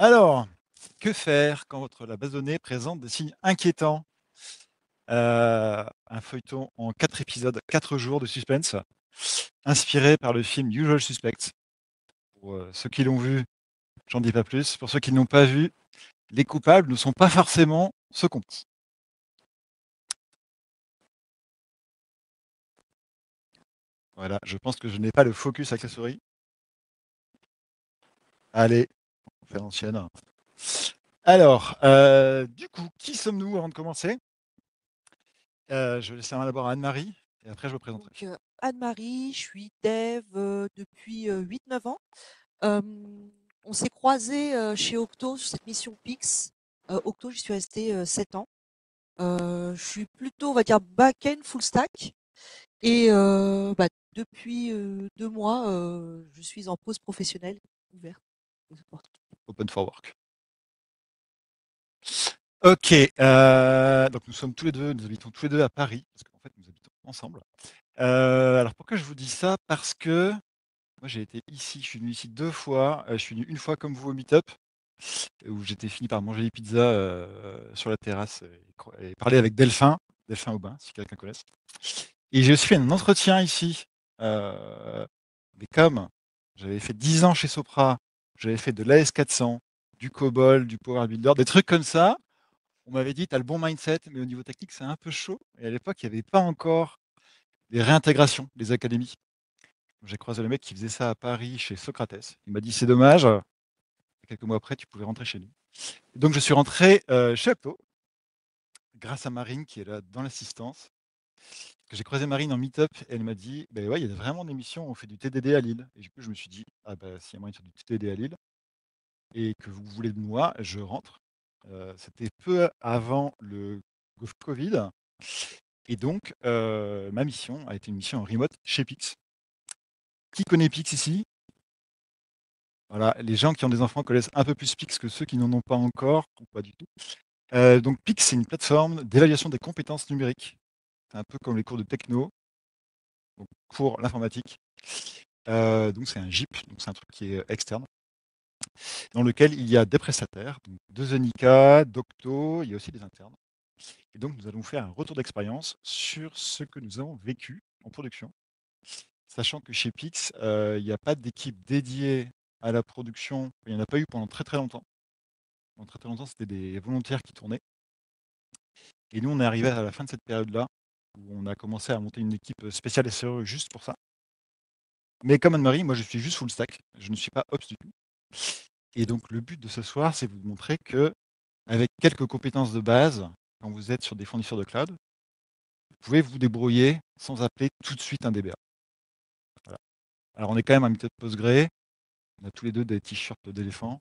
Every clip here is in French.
Alors, que faire quand la base de données présente des signes inquiétants? Un feuilleton en 4 épisodes, 4 jours de suspense, inspiré par le film Usual Suspects. Pour, ceux qui l'ont vu, j'en dis pas plus. Pour ceux qui ne l'ont pas vu, les coupables ne sont pas forcément ceux qu'on pense. Voilà, je pense que je n'ai pas le focus avec la souris. Allez, on fait l'ancienne. Alors, du coup, qui sommes-nous avant de commencer? Je vais laisser la main d'abord à Anne-Marie et après je me présenterai. Anne-Marie, je suis dev, depuis, 8-9 ans. On s'est croisés, chez Octo sur cette mission Pix. Octo, j'y suis restée, 7 ans. Je suis plutôt, on va dire, back-end full stack et depuis, 2 mois, je suis en pause professionnelle ouverte aux opportunités. Open for work. OK, donc nous sommes tous les 2, nous habitons tous les 2 à Paris, parce qu'en fait nous habitons ensemble. Alors pourquoi je vous dis ça? Parce que moi j'ai été ici, je suis venu ici 2 fois, je suis venu une fois comme vous au meet-up, où j'étais fini par manger des pizzas, sur la terrasse et parler avec Delphin Aubin, si quelqu'un connaisse. Et j'ai aussi fait un entretien ici, mais comme j'avais fait 10 ans chez Sopra, j'avais fait de l'AS400, du COBOL, du Power Builder, des trucs comme ça. On m'avait dit: «Tu as le bon mindset, mais au niveau technique, c'est un peu chaud» et à l'époque, il n'y avait pas encore les réintégrations, les académies. J'ai croisé le mec qui faisait ça à Paris chez Socrates. Il m'a dit: «C'est dommage, quelques mois après, tu pouvais rentrer chez nous». Donc je suis rentré, chez Acto, grâce à Marine qui est là dans l'assistance. Que j'ai croisé Marine en meet-up et elle m'a dit: «Beh, ouais, il y a vraiment des missions, on fait du TDD à Lille» et du coup, je me suis dit: «Ah bah, s'il y a moyen de faire du TDD à Lille et que vous voulez de moi, je rentre». C'était peu avant le Covid et donc ma mission a été une mission en remote chez Pix. Qui connaît Pix ici? Voilà, les gens qui ont des enfants connaissent un peu plus Pix que ceux qui n'en ont pas encore ou pas du tout. Donc Pix, c'est une plateforme d'évaluation des compétences numériques. C'est un peu comme les cours de techno, donc pour l'informatique. Donc c'est un GIP, donc c'est un truc qui est externe, dans lequel il y a des prestataires, donc de Zenica, d'Octo, il y a aussi des internes. Et donc nous allons faire un retour d'expérience sur ce que nous avons vécu en production, sachant que chez Pix, il n'y a pas d'équipe dédiée à la production. Il n'y en a pas eu pendant très très longtemps. Pendant très très longtemps, c'était des volontaires qui tournaient. Et nous, on est arrivé à la fin de cette période-là, où on a commencé à monter une équipe spéciale SRE juste pour ça. Mais comme Anne-Marie, moi je suis juste full stack, je ne suis pas ops du tout. Et donc le but de ce soir, c'est vous montrer que avec quelques compétences de base, quand vous êtes sur des fournisseurs de cloud, vous pouvez vous débrouiller sans appeler tout de suite un DBA. Voilà. Alors on est quand même un méthode Postgre, on a tous les deux des t-shirts d'éléphant.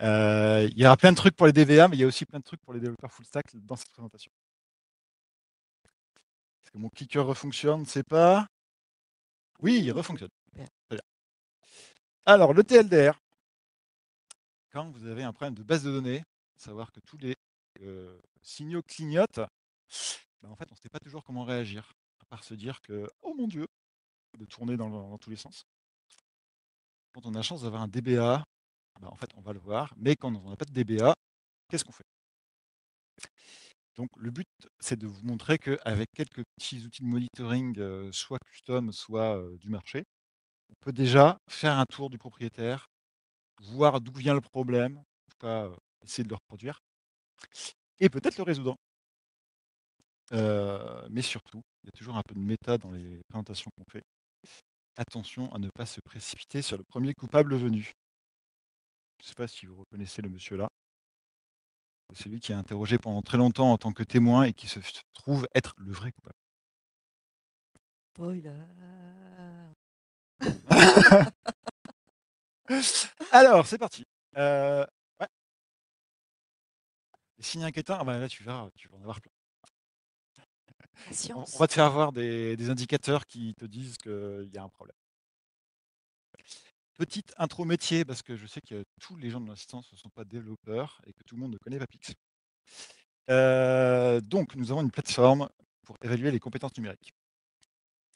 Il y aura plein de trucs pour les DBA, mais il y a aussi plein de trucs pour les développeurs full stack dans cette présentation. Est-ce que mon clicker refonctionne? C'est pas. Oui, il Oui, refonctionne. super. Très bien. Alors, le TLDR, quand vous avez un problème de base de données, savoir que tous les signaux clignotent, bah, en fait, on ne sait pas toujours comment réagir, à part se dire que, oh mon Dieu, de tourner dans tous les sens. Quand on a la chance d'avoir un DBA, bah, en fait, on va le voir, mais quand on n'a pas de DBA, qu'est-ce qu'on fait? Donc, le but, c'est de vous montrer qu'avec quelques petits outils de monitoring, soit custom, soit du marché, on peut déjà faire un tour du propriétaire, voir d'où vient le problème, en tout cas, essayer de le reproduire et peut-être le résoudre. Mais surtout, il y a toujours un peu de méta dans les présentations qu'on fait. Attention à ne pas se précipiter sur le premier coupable venu. Je ne sais pas si vous reconnaissez le monsieur là. C'est celui qui est interrogé pendant très longtemps en tant que témoin et qui se trouve être le vrai coupable. Spoiler. Alors, c'est parti. Ouais, les signes inquiétants, ah bah là tu verras, tu vas en avoir plein. On Patience. va te faire voir des indicateurs qui te disent qu'il y a un problème. Petite intro métier, parce que je sais que tous les gens de l'assistance ne sont pas développeurs et que tout le monde ne connaît pas Pix. Donc, nous avons une plateforme pour évaluer les compétences numériques.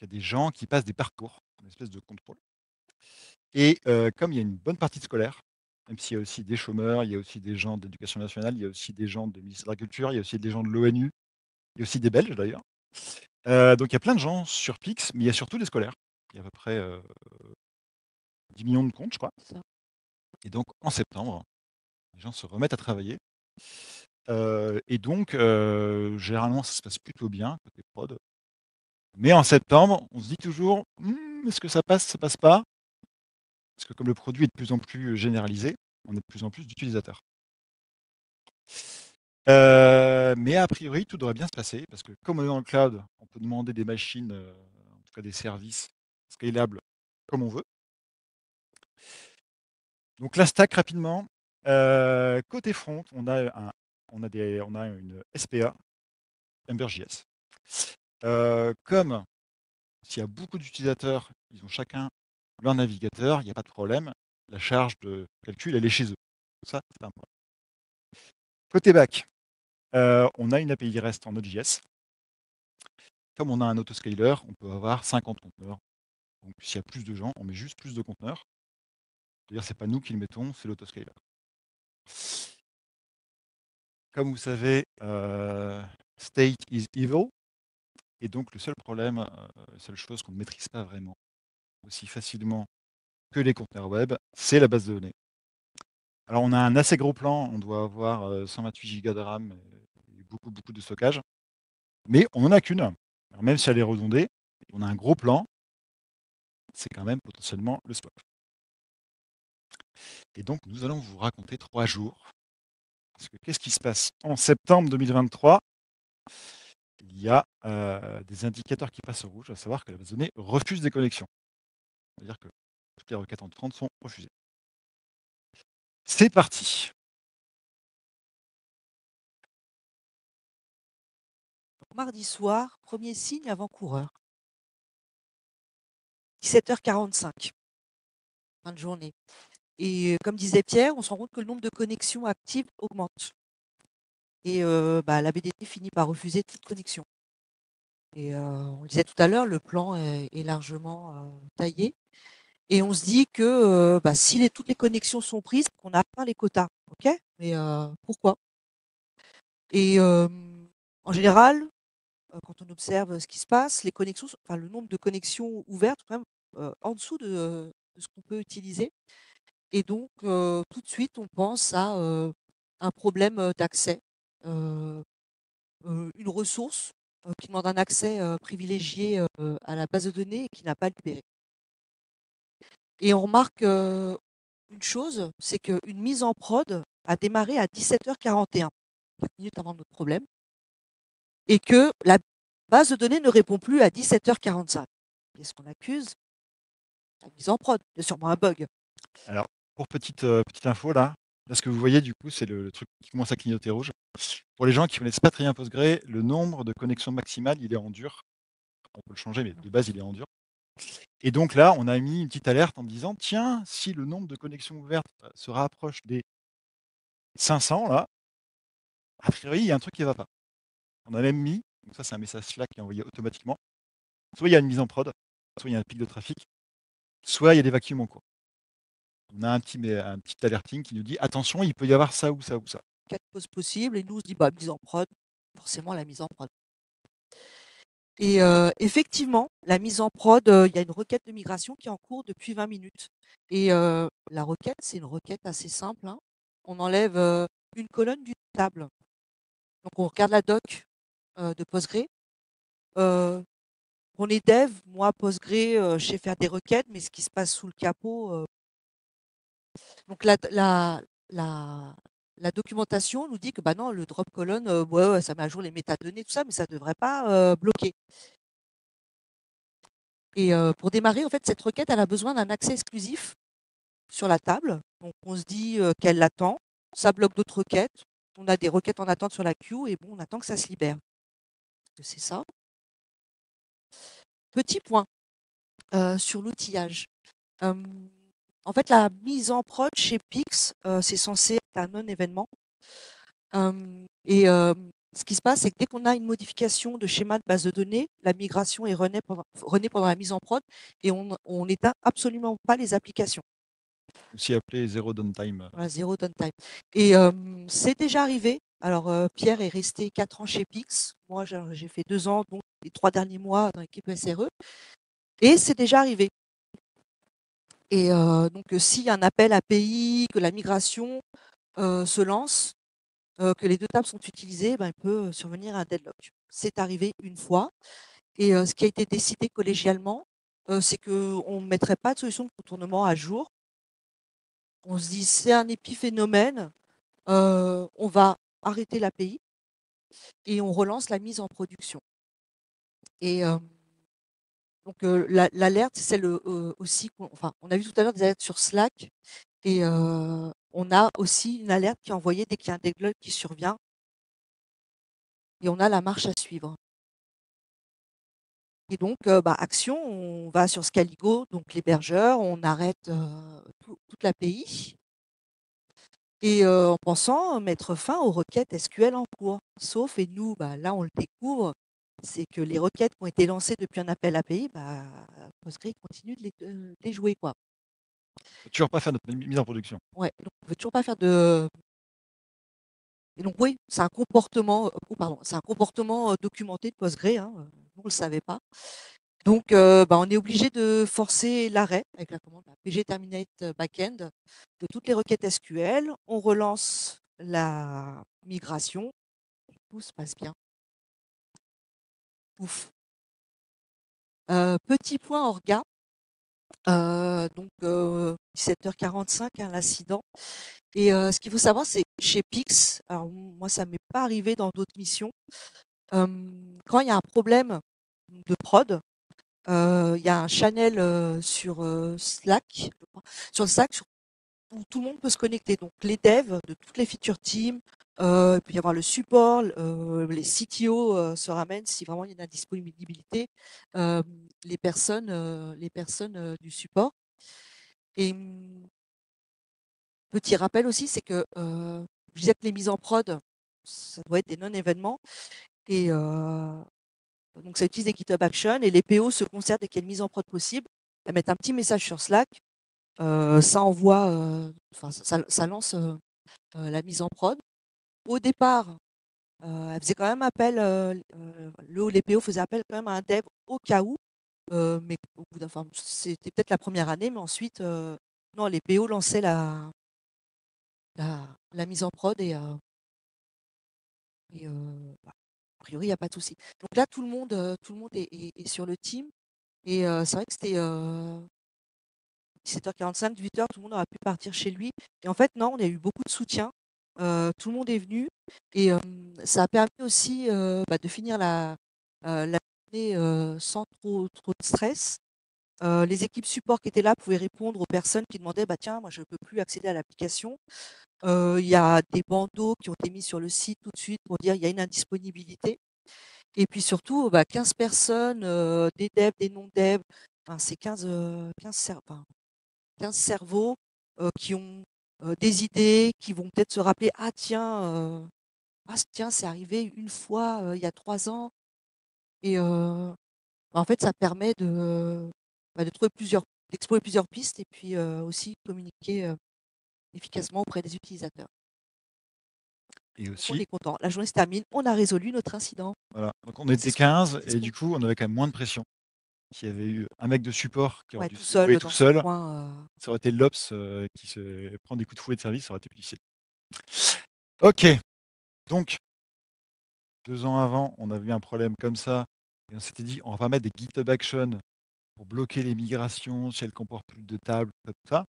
Il y a des gens qui passent des parcours, une espèce de contrôle. Et comme il y a une bonne partie de scolaire, même s'il y a aussi des chômeurs, il y a aussi des gens d'éducation nationale, il y a aussi des gens du ministère de l'Agriculture, il y a aussi des gens de l'ONU, il y a aussi des Belges d'ailleurs. Donc il y a plein de gens sur Pix, mais il y a surtout des scolaires. Il y a à peu près 10 millions de comptes, je crois. Ça. Et donc en septembre, les gens se remettent à travailler. Et donc généralement, ça se passe plutôt bien côté prod. Mais en septembre, on se dit toujours: Est-ce que ça passe pas?» Parce que comme le produit est de plus en plus généralisé, on a de plus en plus d'utilisateurs. Mais a priori, tout devrait bien se passer parce que comme on est dans le cloud, on peut demander des machines, en tout cas des services scalables comme on veut. Donc la stack rapidement, côté front, on a une SPA, Ember.js. Comme s'il y a beaucoup d'utilisateurs, ils ont chacun leur navigateur, il n'y a pas de problème. La charge de calcul, elle est chez eux. Ça, c'est pas un problème. Côté back, on a une API REST en Node.js. Comme on a un autoscaler, on peut avoir 50 conteneurs. Donc s'il y a plus de gens, on met juste plus de conteneurs. C'est-à-dire c'est pas nous qui le mettons, c'est l'autoscaler. Comme vous savez, state is evil. Et donc le seul problème, la seule chose qu'on ne maîtrise pas vraiment aussi facilement que les conteneurs web, c'est la base de données. Alors on a un assez gros plan, on doit avoir 128 gigas de RAM et beaucoup, beaucoup de stockage. Mais on n'en a qu'une. Alors même si elle est redondée, on a un gros plan, c'est quand même potentiellement le swap. Et donc nous allons vous raconter 3 jours. Parce que qu'est-ce qui se passe en septembre 2023? Il y a des indicateurs qui passent au rouge, à savoir que la base de données refuse des connexions. C'est-à-dire que toutes les requêtes entrantes sont refusées. C'est parti. Mardi soir, premier signe avant-coureur. 17h45, fin de journée. Et comme disait Pierre, on se rend compte que le nombre de connexions actives augmente. Et la BDT finit par refuser toute connexion. Et on le disait tout à l'heure, le plan est largement taillé. Et on se dit que si toutes les connexions sont prises, qu'on a atteint les quotas. OK, mais pourquoi? Et en général, quand on observe ce qui se passe, les connexions, le nombre de connexions ouvertes, quand même, en dessous de ce qu'on peut utiliser. Et donc, tout de suite, on pense à un problème d'accès, une ressource qui demande un accès privilégié à la base de données et qui n'a pas libéré. Et on remarque une chose, c'est qu'une mise en prod a démarré à 17h41, 5 minutes avant notre problème, et que la base de données ne répond plus à 17h45. Qu'est-ce qu'on accuse? La mise en prod, il y a sûrement un bug. Alors, pour petite info là ce que vous voyez du coup, c'est le truc qui commence à clignoter rouge. Pour les gens qui ne connaissent pas très bien Postgre, le nombre de connexions maximales, il est en dur. On peut le changer, mais de base, il est en dur. Et donc là, on a mis une petite alerte en disant: «Tiens, si le nombre de connexions ouvertes se rapproche des 500 là, a priori, il y a un truc qui ne va pas». On a même mis, donc ça c'est un message Slack qui est envoyé automatiquement, soit il y a une mise en prod, soit il y a un pic de trafic, soit il y a des vacuums en cours. On a un petit alerting qui nous dit: «Attention, il peut y avoir ça ou ça ou ça». 4 causes possibles et nous on se dit mise en prod, forcément la mise en prod. Et effectivement, la mise en prod, il y a une requête de migration qui est en cours depuis 20 minutes. Et la requête, c'est une requête assez simple, hein. On enlève une colonne d'une table. Donc on regarde la doc de Postgre. On est dev, moi Postgre, je sais faire des requêtes, mais ce qui se passe sous le capot. Donc la documentation nous dit que non, le drop colonne, ouais, ça met à jour les métadonnées, tout ça, mais ça ne devrait pas bloquer. Et pour démarrer, en fait, cette requête, elle a besoin d'un accès exclusif sur la table. Donc on se dit qu'elle l'attend, ça bloque d'autres requêtes. On a des requêtes en attente sur la queue et on attend que ça se libère. C'est ça. Petit point sur l'outillage. En fait, la mise en prod chez Pix, c'est censé être un non-événement. Et ce qui se passe, c'est que dès qu'on a une modification de schéma de base de données, la migration est renaît pendant la mise en prod et on n'éteint absolument pas les applications. Aussi appelé zéro downtime. Voilà, zéro downtime. Et c'est déjà arrivé. Alors, Pierre est resté 4 ans chez Pix. Moi, j'ai fait 2 ans, donc les 3 derniers mois dans l'équipe SRE. Et c'est déjà arrivé. Et donc, s'il y a un appel API, que la migration se lance, que les 2 tables sont utilisées, ben, il peut survenir un deadlock. C'est arrivé une fois. Et ce qui a été décidé collégialement, c'est qu'on ne mettrait pas de solution de contournement à jour. On se dit, c'est un épiphénomène, on va arrêter l'API et on relance la mise en production. Et donc l'alerte, c'est celle aussi, enfin, on a vu tout à l'heure des alertes sur Slack et on a aussi une alerte qui est envoyée dès qu'il y a un deadlock qui survient et on a la marche à suivre. Et donc, action, on va sur Scaligo, donc l'hébergeur, on arrête toute l'API et en pensant mettre fin aux requêtes SQL en cours. Sauf, et nous, là, on le découvre, c'est que les requêtes qui ont été lancées depuis un appel API, Postgre continue de les jouer, quoi. Faut toujours pas faire notre mise en production. Ouais, donc on ne veut toujours pas faire de. Et donc, oui, c'est un comportement, c'est un comportement documenté de Postgre, hein, nous, on ne le savait pas. Donc, on est obligé de forcer l'arrêt avec la commande pg terminate backend de toutes les requêtes SQL. On relance la migration. Tout se passe bien. Ouf. Petit point orga. Donc, 17h45, hein, l'incident. Et ce qu'il faut savoir, c'est que chez Pix, alors moi, ça ne m'est pas arrivé dans d'autres missions, quand il y a un problème de prod, il y a un channel sur Slack, je crois, sur Slack, où tout le monde peut se connecter. Donc les devs de toutes les feature teams, il peut y avoir le support, les CTO se ramènent si vraiment il y a une indisponibilité, les personnes du support. Et petit rappel aussi, c'est que je disais que les mises en prod, ça doit être des non-événements. Et donc ça utilise des GitHub Actions et les PO se concertent dès qu'il y a une mise en prod possible. Elles mettent un petit message sur Slack, ça envoie, ça lance la mise en prod. Au départ, elle faisait quand même appel, les PO faisaient appel quand même à un dev au cas où, mais au bout enfin, c'était peut-être la première année, mais ensuite, non, les PO lançaient la mise en prod et a priori, il n'y a pas de souci. Donc là, tout le monde est sur le team et c'est vrai que c'était 17h45, 18h, tout le monde aurait pu partir chez lui. Et en fait, non, on a eu beaucoup de soutien. Tout le monde est venu et ça a permis aussi de finir la journée sans trop de stress. Les équipes support qui étaient là pouvaient répondre aux personnes qui demandaient tiens, moi je ne peux plus accéder à l'application. Il y a des bandeaux qui ont été mis sur le site tout de suite pour dire il y a une indisponibilité. Et puis surtout, 15 personnes, des devs, des non-devs, enfin, c'est 15 cerveaux qui ont des idées, qui vont peut-être se rappeler ah tiens, c'est arrivé une fois il y a 3 ans. Et en fait, ça permet de trouver d'explorer plusieurs pistes et puis aussi communiquer efficacement auprès des utilisateurs. Et Donc on aussi, est content. La journée se termine, on a résolu notre incident. voilà, donc on C'est était ce qu'on 15 c'est ce et qu'on du coup, on avait quand même moins de pression. S'il y avait eu un mec de support qui aurait ouais, dû tout se débrouiller seul tout dans son seul, coin. ça aurait été l'Ops qui se prend des coups de fouet de service, ça aurait été plus difficile. Ok, donc 2 ans avant, on avait eu un problème comme ça et on s'était dit on va mettre des GitHub Actions pour bloquer les migrations si elles comportent plus de tables, tout ça.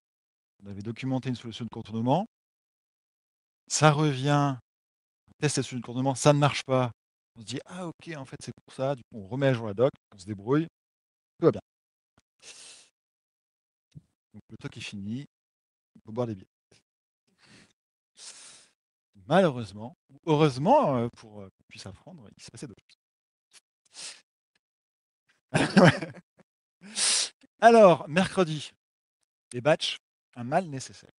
On avait documenté une solution de contournement. Ça revient, on teste la solution de contournement, ça ne marche pas. On se dit ah ok, en fait c'est pour ça. Du coup, on remet à jour la doc, on se débrouille, tout va bien. Donc le talk est fini, on peut boire des bières. Malheureusement, ou heureusement pour qu'on puisse apprendre, il s'est passé d'autres choses. Ouais. Alors, mercredi, les batchs, un mal nécessaire.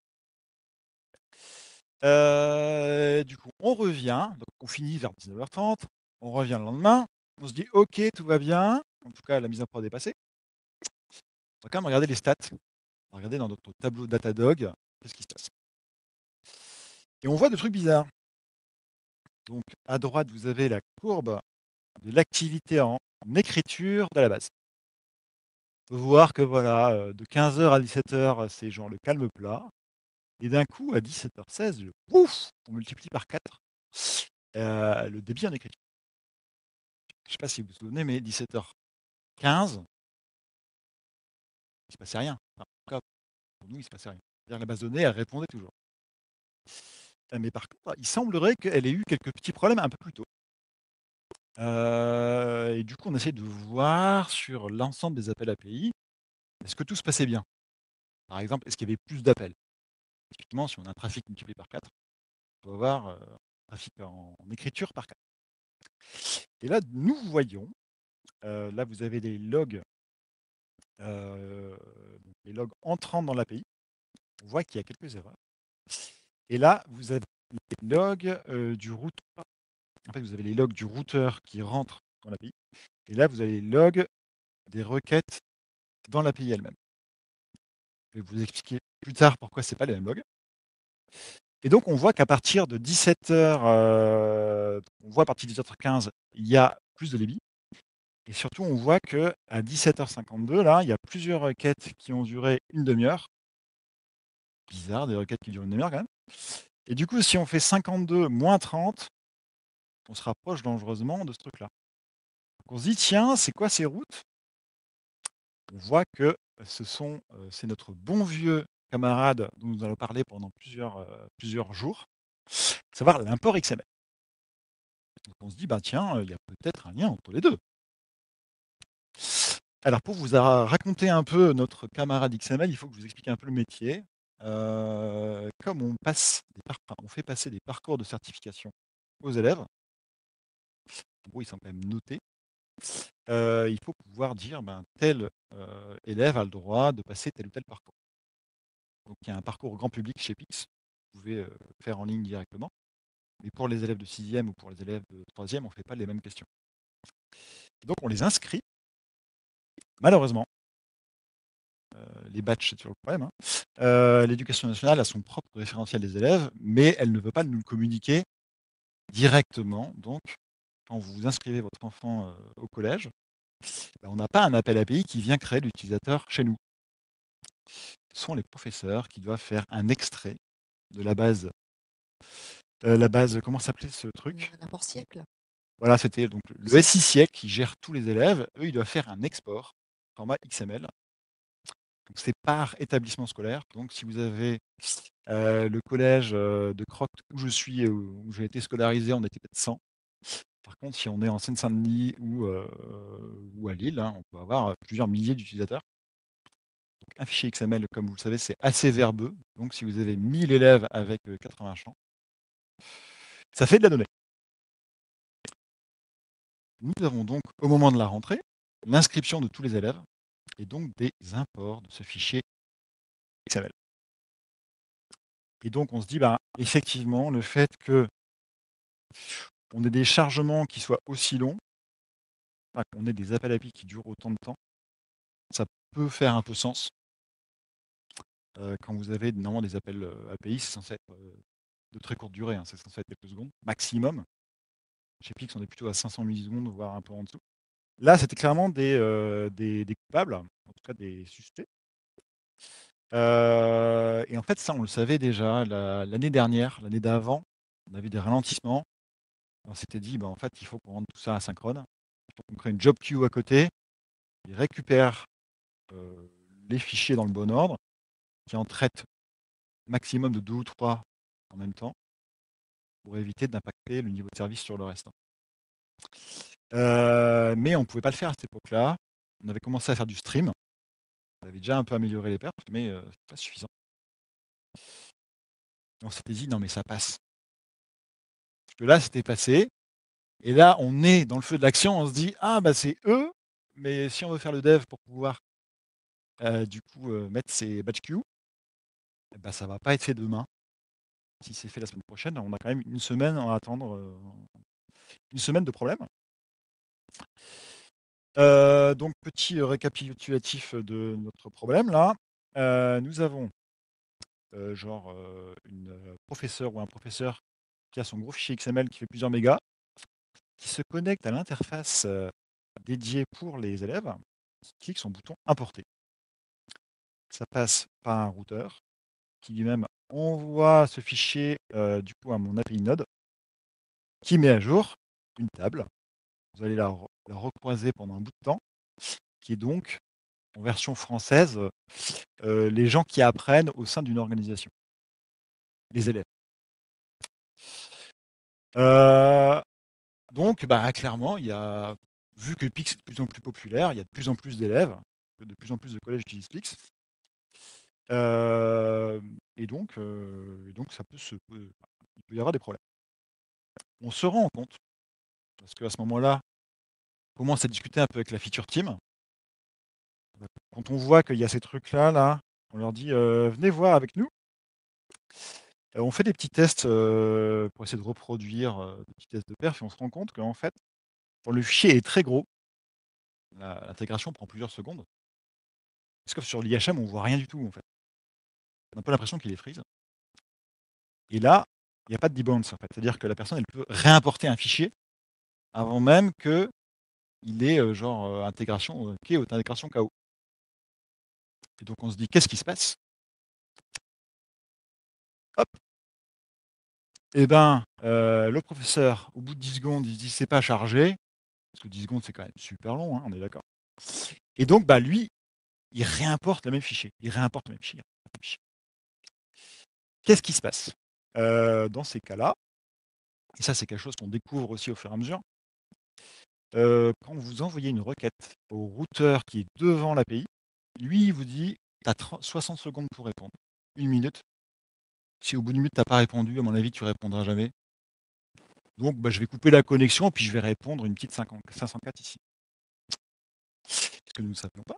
Du coup, on revient, donc on finit vers 19h30, on revient le lendemain, on se dit ok, tout va bien, en tout cas la mise en prod est passée. On va quand même regarder les stats, On va regarder dans notre tableau Datadog, qu'est-ce qui se passe. Et on voit des trucs bizarres. Donc à droite, vous avez la courbe de l'activité en écriture de la base. On peut voir que voilà, de 15h à 17h, c'est genre le calme plat. Et d'un coup, à 17h16, pouf, on multiplie par 4 le débit en écriture. Je ne sais pas si vous vous souvenez, mais 17h15, il ne se passait rien. Enfin, en tout cas, pour nous, il ne se passait rien. C'est-à-dire que la base de données, elle répondait toujours. Mais par contre, il semblerait qu'elle ait eu quelques petits problèmes un peu plus tôt. Et du coup, on essaie de voir sur l'ensemble des appels API, est-ce que tout se passait bien? Par exemple, est-ce qu'il y avait plus d'appels? Typiquement, si on a un trafic multiplié par 4, on va avoir un trafic en écriture par 4. Et là, nous voyons, là, vous avez les logs entrant dans l'API. On voit qu'il y a quelques erreurs. Et là, vous avez les logs du routeur. En fait, vous avez les logs du routeur qui rentrent dans l'API. Et là, vous avez les logs des requêtes dans l'API elle-même. Je vais vous expliquer plus tard pourquoi ce n'est pas les mêmes logs. Et donc, on voit qu'à partir de 17h, on voit à partir de 17h15, il y a plus de débit. Et surtout, on voit qu'à 17h52, là, il y a plusieurs requêtes qui ont duré une demi-heure. Bizarre, des requêtes qui durent une demi-heure quand même. Et du coup, si on fait 52 moins 30, on se rapproche dangereusement de ce truc-là. Donc on se dit, tiens, c'est quoi ces routes? On voit que c'est notre bon vieux camarade dont nous allons parler pendant plusieurs jours, à savoir l'import XML. Donc on se dit, bah tiens, il y a peut-être un lien entre les deux. Alors pour vous raconter un peu notre camarade XML, il faut que je vous explique un peu le métier. Comme on fait passer des parcours de certification aux élèves, en gros ils sont quand même notés, il faut pouvoir dire tel élève a le droit de passer tel ou tel parcours. Donc il y a un parcours grand public chez Pix, vous pouvez faire en ligne directement. Mais pour les élèves de 6e ou pour les élèves de 3e, on ne fait pas les mêmes questions. Donc on les inscrit, malheureusement. Les batchs, c'est toujours le problème. L'éducation nationale a son propre référentiel des élèves, mais elle ne veut pas nous le communiquer directement. Donc, quand vous inscrivez votre enfant au collège, on n'a pas un appel API qui vient créer l'utilisateur chez nous. Ce sont les professeurs qui doivent faire un extrait de la base. La base, comment s'appelait ce truc? L'apport siècle. Voilà, c'était donc le SI siècle qui gère tous les élèves. Eux, ils doivent faire un export format XML. Donc c'est par établissement scolaire. Donc si vous avez le collège de Croct où je suis, où j'ai été scolarisé, on était peut-être 100. Par contre, si on est en Seine-Saint-Denis ou à Lille, on peut avoir plusieurs milliers d'utilisateurs. Donc un fichier XML, comme vous le savez, c'est assez verbeux. Donc si vous avez 1000 élèves avec 80 champs, ça fait de la donnée. Nous avons donc, au moment de la rentrée, l'inscription de tous les élèves et donc des imports de ce fichier XML. Et donc on se dit, effectivement, le fait qu'on ait des chargements qui soient aussi longs, qu'on ait des appels API qui durent autant de temps, ça peut faire un peu sens. Quand vous avez normalement des appels API, c'est censé être de très courte durée, c'est censé être quelques secondes maximum. Chez Pix, on est plutôt à 500 millisecondes, voire un peu en dessous. Là, c'était clairement des coupables, en tout cas des suspects. Et en fait, ça, on le savait déjà l'année dernière, l'année d'avant, on avait des ralentissements. On s'était dit, en fait, il faut qu'on rende tout ça asynchrone. Il faut qu'on crée une job queue à côté, qui récupère les fichiers dans le bon ordre, qui en traite maximum de 2 ou 3 en même temps, pour éviter d'impacter le niveau de service sur le reste. Mais on ne pouvait pas le faire à cette époque-là. On avait commencé à faire du stream. On avait déjà un peu amélioré les perfs, mais ce n'est pas suffisant. On s'était dit, non mais ça passe. Parce que là, c'était passé. Et là, on est dans le feu de l'action, on se dit, c'est eux, mais si on veut faire le dev pour pouvoir du coup mettre ces batch queues, ça va pas être fait demain. Si c'est fait la semaine prochaine, on a quand même une semaine à attendre, une semaine de problème. Donc petit récapitulatif de notre problème là. nous avons genre une professeure ou un professeur qui a son gros fichier XML qui fait plusieurs mégas, qui se connecte à l'interface dédiée pour les élèves, qui clique sur le bouton importer. Ça passe par un routeur qui lui-même envoie ce fichier du coup à mon API Node, qui met à jour une table. Vous allez la recroiser pendant un bout de temps, qui est donc en version française les gens qui apprennent au sein d'une organisation, les élèves. Donc, bah, clairement, vu que Pix est de plus en plus populaire, il y a de plus en plus d'élèves, de plus en plus de collèges utilisent Pix. Et donc, il peut y avoir des problèmes. On se rend compte, parce qu'à ce moment-là, on commence à discuter un peu avec la feature team. Quand on voit qu'il y a ces trucs-là, on leur dit venez voir avec nous. On fait des petits tests pour essayer de reproduire des petits tests de perf et on se rend compte qu'en fait, quand le fichier est très gros, l'intégration prend plusieurs secondes. Parce que sur l'IHM, on voit rien du tout en fait. On a pas l'impression qu'il est freeze. Et là, il n'y a pas de debounce en fait. C'est-à-dire que la personne, elle peut réimporter un fichier avant même qu'il ait intégration intégration KO. Et donc on se dit qu'est-ce qui se passe? Hop. Et ben le professeur, au bout de 10 secondes, il se dit c'est pas chargé. Parce que 10 secondes, c'est quand même super long, hein, on est d'accord. Et donc, bah, lui, il réimporte le même fichier. Il réimporte le même fichier. Qu'est-ce qui se passe dans ces cas-là? Et ça, c'est quelque chose qu'on découvre aussi au fur et à mesure. Quand vous envoyez une requête au routeur qui est devant l'API, lui, il vous dit tu as 60 secondes pour répondre. 1 minute. Si au bout d'une minute, tu n'as pas répondu, à mon avis, tu ne répondras jamais. Donc, bah, je vais couper la connexion, puis je vais répondre une petite 504 ici. Ce que nous ne savions pas,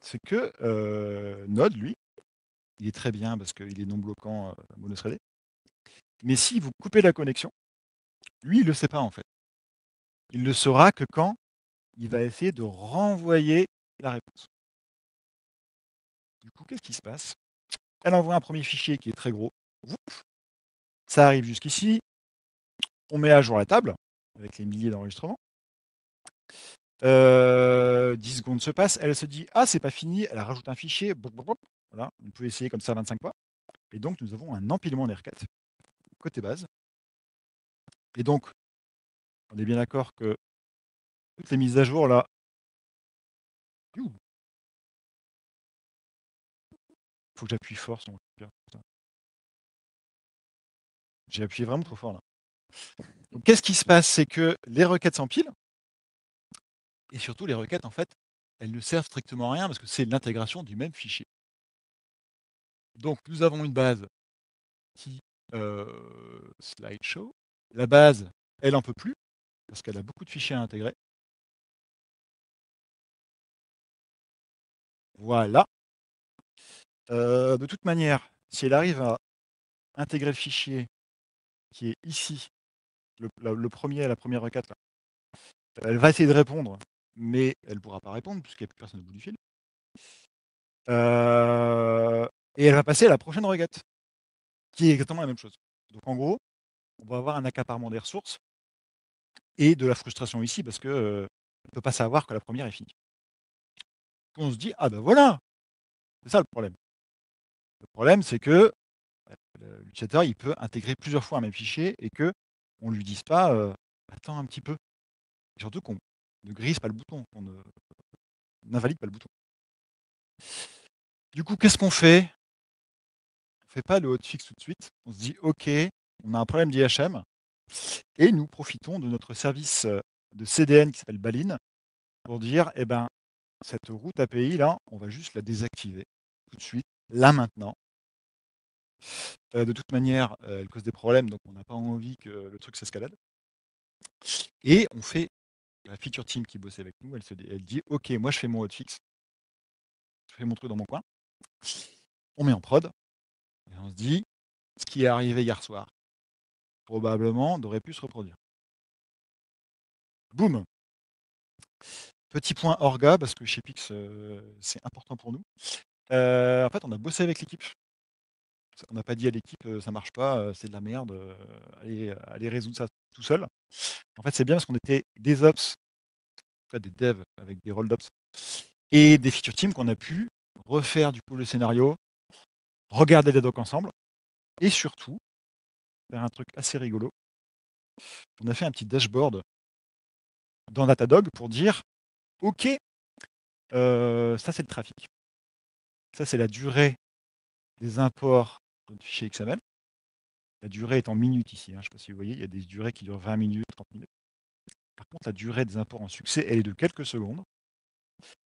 c'est que Node, lui, il est très bien parce qu'il est non bloquant monothreadé. Mais si vous coupez la connexion, lui, il ne le sait pas en fait. Il ne le saura que quand il va essayer de renvoyer la réponse. Du coup, qu'est-ce qui se passe? Elle envoie un premier fichier qui est très gros. Ça arrive jusqu'ici. On met à jour la table avec les milliers d'enregistrements. 10 secondes se passent. Elle se dit ah, c'est pas fini. Elle rajoute un fichier. Voilà. On peut essayer comme ça 25 fois. Et donc, nous avons un empilement des requêtes côté base. Et donc, on est bien d'accord que toutes les mises à jour là. Faut que j'appuie fort sur mon clicker. J'ai appuyé vraiment trop fort là. Donc, qu'est-ce qui se passe? C'est que les requêtes s'empilent. Et surtout, les requêtes, en fait, elles ne servent strictement à rien parce que c'est l'intégration du même fichier. Donc, nous avons une base qui slideshow. La base, elle en peut plus parce qu'elle a beaucoup de fichiers à intégrer. Voilà. De toute manière, si elle arrive à intégrer le fichier qui est ici, le premier, la première requête, là, elle va essayer de répondre, mais elle ne pourra pas répondre puisqu'il n'y a plus personne au bout du fil. Et elle va passer à la prochaine requête, qui est exactement la même chose. Donc en gros, on va avoir un accaparement des ressources et de la frustration ici parce que ne peut pas savoir que la première est finie. On se dit ah ben voilà, c'est ça le problème. Le problème c'est que l'utilisateur il peut intégrer plusieurs fois un même fichier et que on lui dise pas attends un petit peu. Et surtout qu'on ne grise pas le bouton, qu'on n'invalide pas le bouton. Du coup, qu'est-ce qu'on fait? On ne fait pas le hotfix tout de suite. On se dit ok, on a un problème d'IHM et nous profitons de notre service de CDN qui s'appelle Baline pour dire eh ben cette route API là, on va juste la désactiver tout de suite, là maintenant. De toute manière, elle cause des problèmes, donc on n'a pas envie que le truc s'escalade. Et on fait la feature team qui bossait avec nous, elle dit ok, moi je fais mon hotfix, je fais mon truc dans mon coin. On met en prod et on se dit ce qui est arrivé hier soir, probablement n'aurait pu se reproduire. Boum. Petit point orga, parce que chez Pix, c'est important pour nous. En fait, on a bossé avec l'équipe. On n'a pas dit à l'équipe, «Ça marche pas, c'est de la merde, allez résoudre ça tout seul». En fait, c'est bien parce qu'on était des ops, en fait des devs avec des rôles d'ops et des feature teams qu'on a pu refaire du coup le scénario, regarder les docs ensemble et surtout faire un truc assez rigolo. On a fait un petit dashboard dans Datadog pour dire: «OK, ça c'est le trafic. Ça c'est la durée des imports de fichiers XML». La durée est en minutes ici, hein, je ne sais pas si vous voyez, il y a des durées qui durent 20 minutes, 30 minutes. Par contre, la durée des imports en succès, elle est de quelques secondes.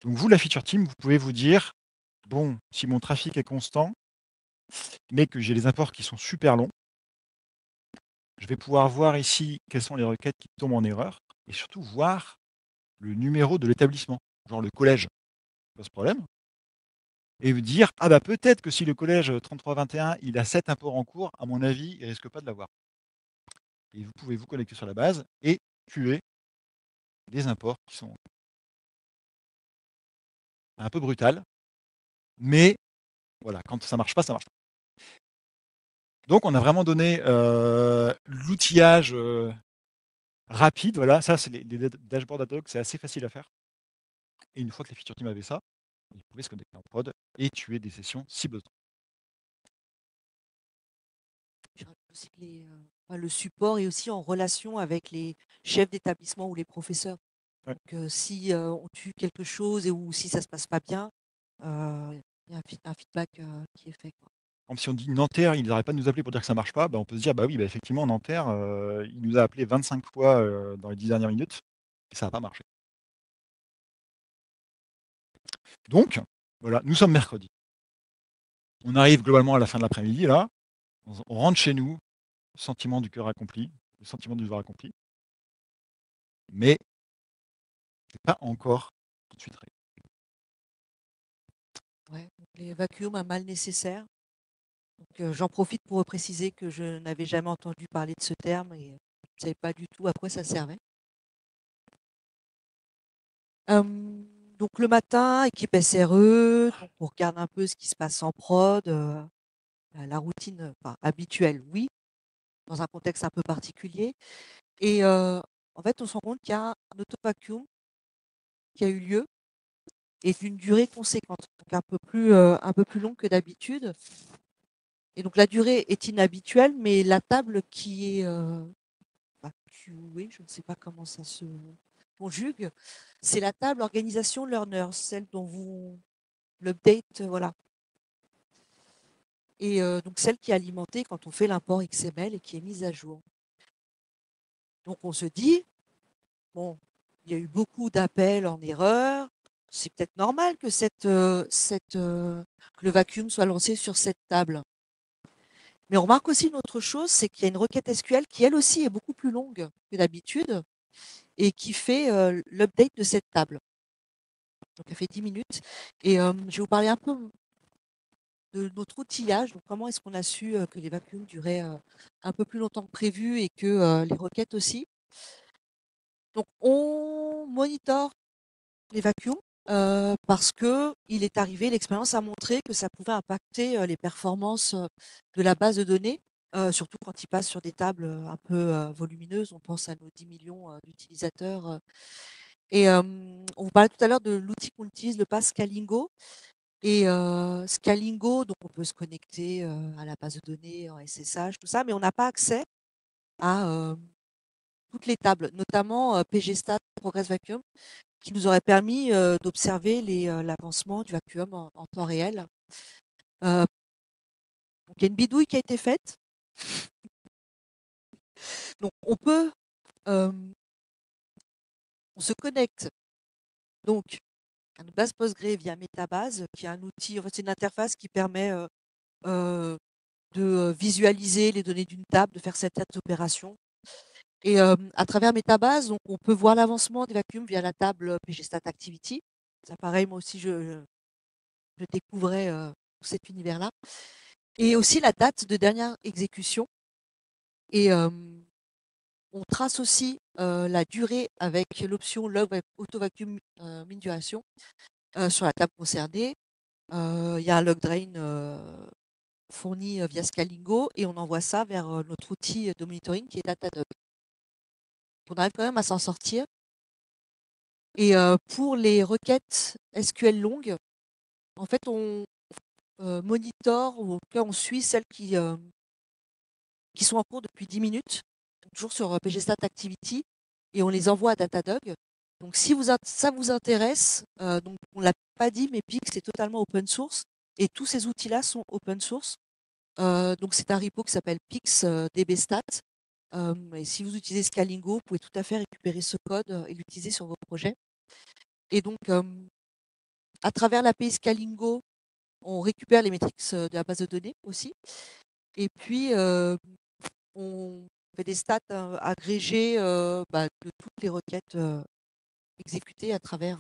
Donc vous, la feature team, vous pouvez vous dire: «Bon, si mon trafic est constant, mais que j'ai les imports qui sont super longs, je vais pouvoir voir ici quelles sont les requêtes qui tombent en erreur et surtout voir le numéro de l'établissement, genre le collège, pas ce problème et vous dire: "Ah bah, peut-être que si le collège, 3321, il a 7 imports en cours, à mon avis, il risque pas de l'avoir" et vous pouvez vous connecter sur la base et tuer des imports qui sont un peu brutal, mais voilà, quand ça marche pas, ça marche pas. Donc on a vraiment donné, l'outillage, rapide, voilà, ça c'est les dashboards ad hoc, c'est assez facile à faire et une fois que les feature team avaient ça, ils pouvaient se connecter en prod et tuer des sessions si besoin. Je rappelle aussi que le support est aussi en relation avec les chefs d'établissement ou les professeurs. Ouais. Donc, si on tue quelque chose ou si ça se passe pas bien, il y a un feedback qui est fait, quoi. Comme si on dit Nanterre, il n'arrête pas de nous appeler pour dire que ça marche pas, bah, on peut se dire: «Bah oui, bah, effectivement Nanterre, il nous a appelé 25 fois, dans les 10 dernières minutes et ça a pas marché». Donc voilà, nous sommes mercredi. On arrive globalement à la fin de l'après-midi là, on rentre chez nous, sentiment du cœur accompli, le sentiment du devoir accompli, mais c'est pas encore tout de suite réglé. Ouais, donc les vacuums, un mal nécessaire. Donc, j'en profite pour préciser que je n'avais jamais entendu parler de ce terme et je ne savais pas du tout à quoi ça servait. Donc le matin, équipe SRE, donc on regarde un peu ce qui se passe en prod, la routine, enfin habituelle, oui, dans un contexte un peu particulier et en fait, on se rend compte qu'il y a un auto-vacuum qui a eu lieu et d'une durée conséquente, donc un peu plus longue que d'habitude et donc la durée est inhabituelle, mais la table qui est, vacuée, je ne sais pas comment ça se conjugue, c'est la table organisation learners, celle dont vous l'update, voilà. Et donc celle qui est alimentée quand on fait l'import XML et qui est mise à jour. Donc on se dit, bon, il y a eu beaucoup d'appels en erreur, c'est peut-être normal que que le vacuum soit lancé sur cette table. Mais on remarque aussi une autre chose, c'est qu'il y a une requête SQL qui elle aussi est beaucoup plus longue que d'habitude et qui fait l'update de cette table. Donc elle fait 10 minutes. Et je vais vous parler un peu de notre outillage. Donc comment est-ce qu'on a su que les vacuums duraient un peu plus longtemps que prévu et que les requêtes aussi. Donc on monitore les vacuums parce que il est arrivé, l'expérience a montré que ça pouvait impacter les performances de la base de données, surtout quand ils passent sur des tables un peu volumineuses. On pense à nos 10 millions d'utilisateurs. Et on vous parlait tout à l'heure de l'outil qu'on utilise, le pass Scalingo. Et Scalingo, donc on peut se connecter à la base de données en SSH, tout ça, mais on n'a pas accès à toutes les tables, notamment PGStat, Progress Vacuum, qui nous aurait permis d'observer l'avancement du vacuum en temps réel. Donc il y a une bidouille qui a été faite. Donc euh, on se connecte donc à une base Postgre via Metabase, qui est un outil, en fait, c'est une interface qui permet euh, de visualiser les données d'une table, de faire cette opération. Et à travers Metabase, donc, on peut voir l'avancement des vacuums via la table PGStat Activity. Ça, pareil, moi aussi, je découvrais cet univers-là. Et aussi la date de dernière exécution. Et on trace aussi la durée avec l'option Log Auto Vacuum Min Duration sur la table concernée. Il y a un log drain fourni via Scalingo et on envoie ça vers notre outil de monitoring qui est Datadog. On arrive quand même à s'en sortir. Et pour les requêtes SQL longues, en fait, on monitor ou en tout cas on suit celles qui sont en cours depuis 10 minutes, toujours sur PGStat Activity, et on les envoie à Datadog. Donc si ça vous intéresse, donc on l'a pas dit, mais Pix est totalement open source et tous ces outils-là sont open source. Donc c'est un repo qui s'appelle Pix DBstat. Et si vous utilisez Scalingo, vous pouvez tout à fait récupérer ce code et l'utiliser sur vos projets. Et donc à travers l'API Scalingo, on récupère les métriques de la base de données aussi. Et puis on fait des stats agrégées de toutes les requêtes exécutées à travers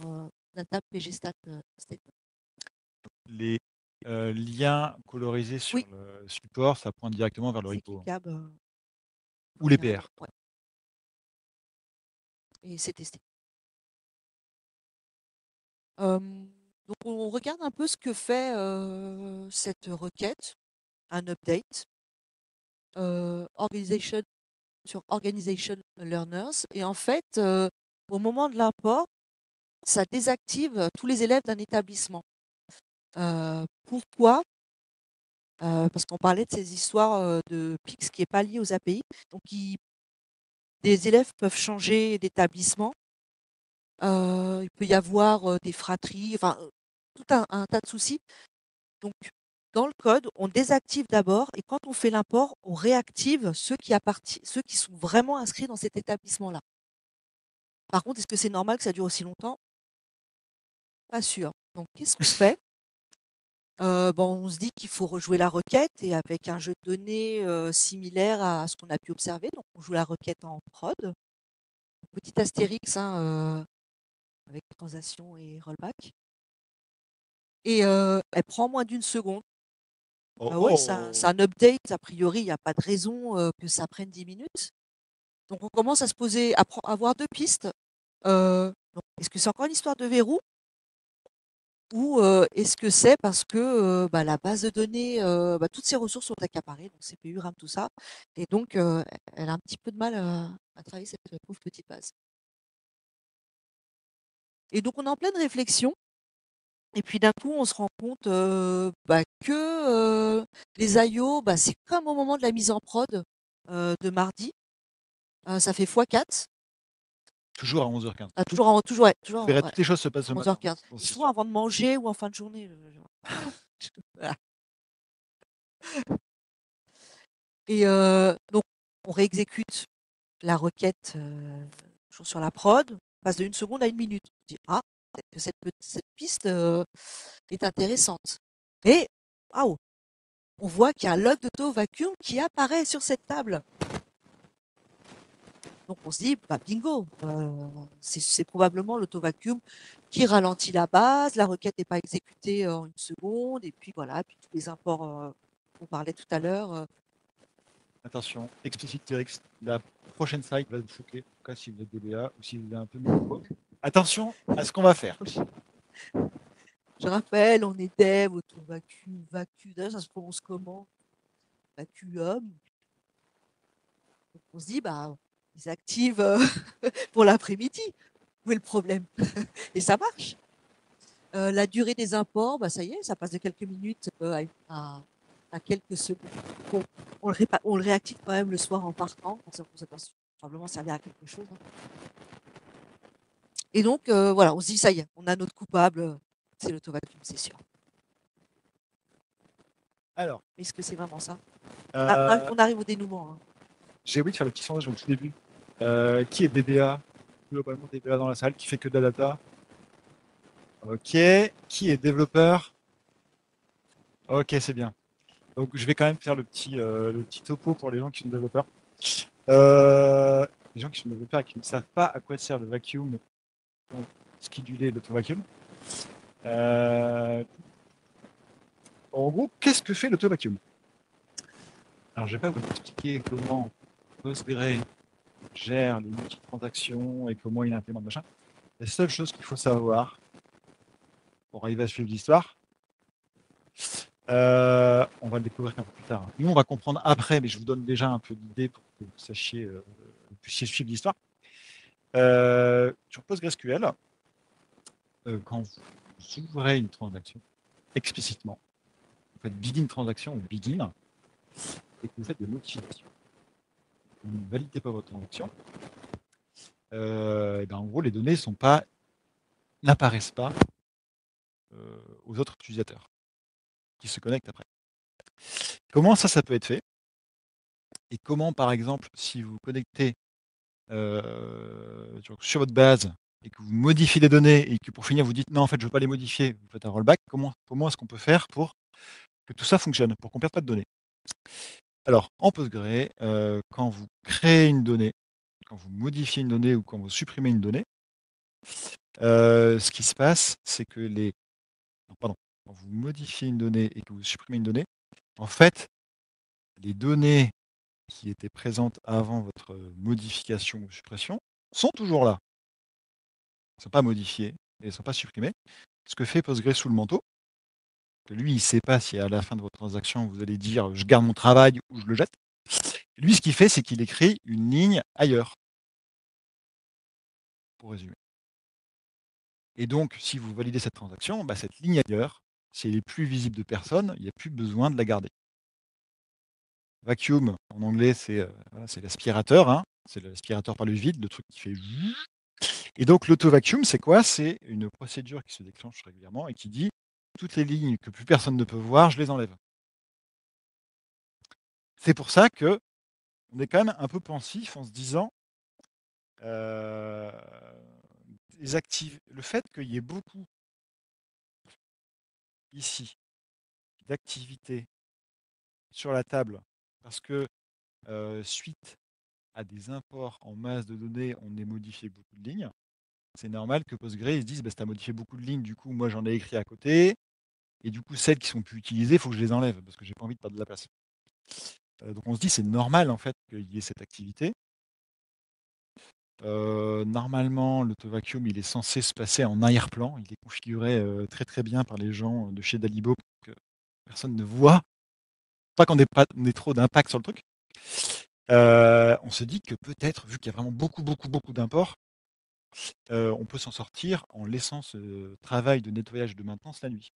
la table PGStat Statement. Les liens colorisés sur Oui, le support, ça pointe directement vers le c'est repo. cliquable Ou les vers PR. ouais. Et c'est testé. Donc on regarde un peu ce que fait cette requête, un update, organization sur Organization Learners. Et en fait, au moment de l'import, ça désactive tous les élèves d'un établissement. Pourquoi? Parce qu'on parlait de ces histoires de PIX qui n'est pas lié aux API. Donc, des élèves peuvent changer d'établissement. Il peut y avoir des fratries, enfin, tout un tas de soucis. Donc, dans le code, on désactive d'abord et quand on fait l'import, on réactive ceux qui sont vraiment inscrits dans cet établissement-là. Par contre, est-ce que c'est normal que ça dure aussi longtemps? Pas sûr. Donc, qu'est-ce qu'on fait? On se dit qu'il faut rejouer la requête et avec un jeu de données similaire à ce qu'on a pu observer. Donc, on joue la requête en prod. Petit astérix avec transaction et rollback. Et elle prend moins d'une seconde. Oh, Ah ouais, c'est oh. un update. A priori, il n'y a pas de raison que ça prenne 10 minutes. Donc, on commence à se poser, à avoir deux pistes. Est-ce que c'est encore une histoire de verrou? Ou est-ce que c'est parce que la base de données, toutes ces ressources sont accaparées, donc CPU, RAM, tout ça, et donc elle a un petit peu de mal à travailler cette pauvre petite base. Et donc on est en pleine réflexion, et puis d'un coup on se rend compte que les IO, c'est comme au moment de la mise en prod de mardi, ça fait x4, Toujours à 11h15. toujours Vous verrez, ouais, toutes les choses se passent le matin. 11h15. Bon, Et c'est souvent sûr. avant de manger ou en fin de journée. Voilà. Et donc on réexécute la requête toujours sur la prod, passe de 1 seconde à 1 minute. On dit, ah, peut-être que cette piste est intéressante. Et waouh, on voit qu'il y a un log d'auto-vacuum qui apparaît sur cette table. Donc on se dit, bingo, c'est probablement l'auto-vacuum qui ralentit la base, la requête n'est pas exécutée en 1 seconde, et puis voilà, puis tous les imports qu'on parlait tout à l'heure. Attention, explicit TRX, la prochaine slide va vous choquer, en tout cas si vous êtes DBA ou si vous êtes un peu médico. Attention à ce qu'on va faire. Je rappelle, on est dev, auto-vacuum, vacuum, d'ailleurs ça se prononce comment? Vacuum. Donc on se dit, ils activent pour l'après-midi. Où est le problème? Et ça marche. La durée des imports, ça y est, ça passe de quelques minutes à quelques secondes. Bon, on le réactive quand même le soir en partant. Ça probablement servir à quelque chose. Hein. Et donc, voilà, on se dit, ça y est, on a notre coupable, c'est l'autovacuum, c'est sûr. Alors, Est-ce que c'est vraiment ça? euh, On arrive au dénouement. Hein. j'ai oublié de faire le petit sondage au tout début. Qui est DBA? Globalement DBA dans la salle, qui fait que de la data. Ok. Qui est développeur? Ok, c'est bien. Donc je vais quand même faire le petit topo pour les gens qui sont développeurs. Les gens qui sont développeurs et qui ne savent pas à quoi sert le vacuum, donc scheduler l'auto-vacuum. En gros, qu'est-ce que fait l'auto-vacuum? Alors je ne vais pas vous expliquer comment Postgre gère les multi-transactions et comment il implémente machin. La seule chose qu'il faut savoir pour arriver à suivre l'histoire, On va le découvrir un peu plus tard. Nous, on va comprendre après, mais je vous donne déjà un peu d'idée pour que vous sachiez, vous puissiez suivre l'histoire. Sur PostgreSQL, quand vous ouvrez une transaction explicitement, vous faites begin transaction ou begin, et que vous faites des modifications. Vous ne validez pas votre transaction, et ben en gros, les données n'apparaissent pas aux autres utilisateurs qui se connectent après. Comment ça peut être fait? Et comment, par exemple, si vous vous connectez sur votre base et que vous modifiez des données et que pour finir vous dites non, en fait, je ne veux pas les modifier, vous faites un rollback, comment est-ce qu'on peut faire pour que tout ça fonctionne, pour qu'on ne perde pas de données? Alors, en Postgre, quand vous créez une donnée, quand vous modifiez une donnée ou quand vous supprimez une donnée, ce qui se passe, c'est que non, pardon, quand vous modifiez une donnée et que vous supprimez une donnée, en fait, les données qui étaient présentes avant votre modification ou suppression sont toujours là. Elles ne sont pas modifiées et elles ne sont pas supprimées. Ce que fait Postgre sous le manteau, que lui, il ne sait pas si à la fin de votre transaction, vous allez dire je garde mon travail ou je le jette. Lui, ce qu'il fait, c'est qu'il écrit une ligne ailleurs, pour résumer. Et donc, si vous validez cette transaction, bah, cette ligne ailleurs, si elle est plus visible de personne, il n'y a plus besoin de la garder. Vacuum, en anglais, c'est l'aspirateur, hein. C'est l'aspirateur par le vide, le truc qui fait. Et donc, l'auto-vacuum, c'est quoi? C'est une procédure qui se déclenche régulièrement et qui dit toutes les lignes que plus personne ne peut voir, je les enlève. C'est pour ça que on est quand même un peu pensif en se disant euh, le fait qu'il y ait beaucoup ici d'activités sur la table, parce que suite à des imports en masse de données, on ait modifié beaucoup de lignes. C'est normal que Postgre ils se disent bah, si tu as modifié beaucoup de lignes, du coup, moi j'en ai écrit à côté, et du coup, celles qui sont plus utilisées, il faut que je les enlève, parce que j'ai pas envie de perdre de la place. Donc on se dit c'est normal en fait qu'il y ait cette activité. Normalement, l'auto-vacuum, il est censé se passer en arrière-plan. Il est configuré très très bien par les gens de chez Dalibo pour que personne ne voit. Pas qu'on ait trop d'impact sur le truc. On se dit que peut-être, vu qu'il y a vraiment beaucoup, beaucoup, beaucoup d'imports, on peut s'en sortir en laissant ce travail de nettoyage de maintenance la nuit.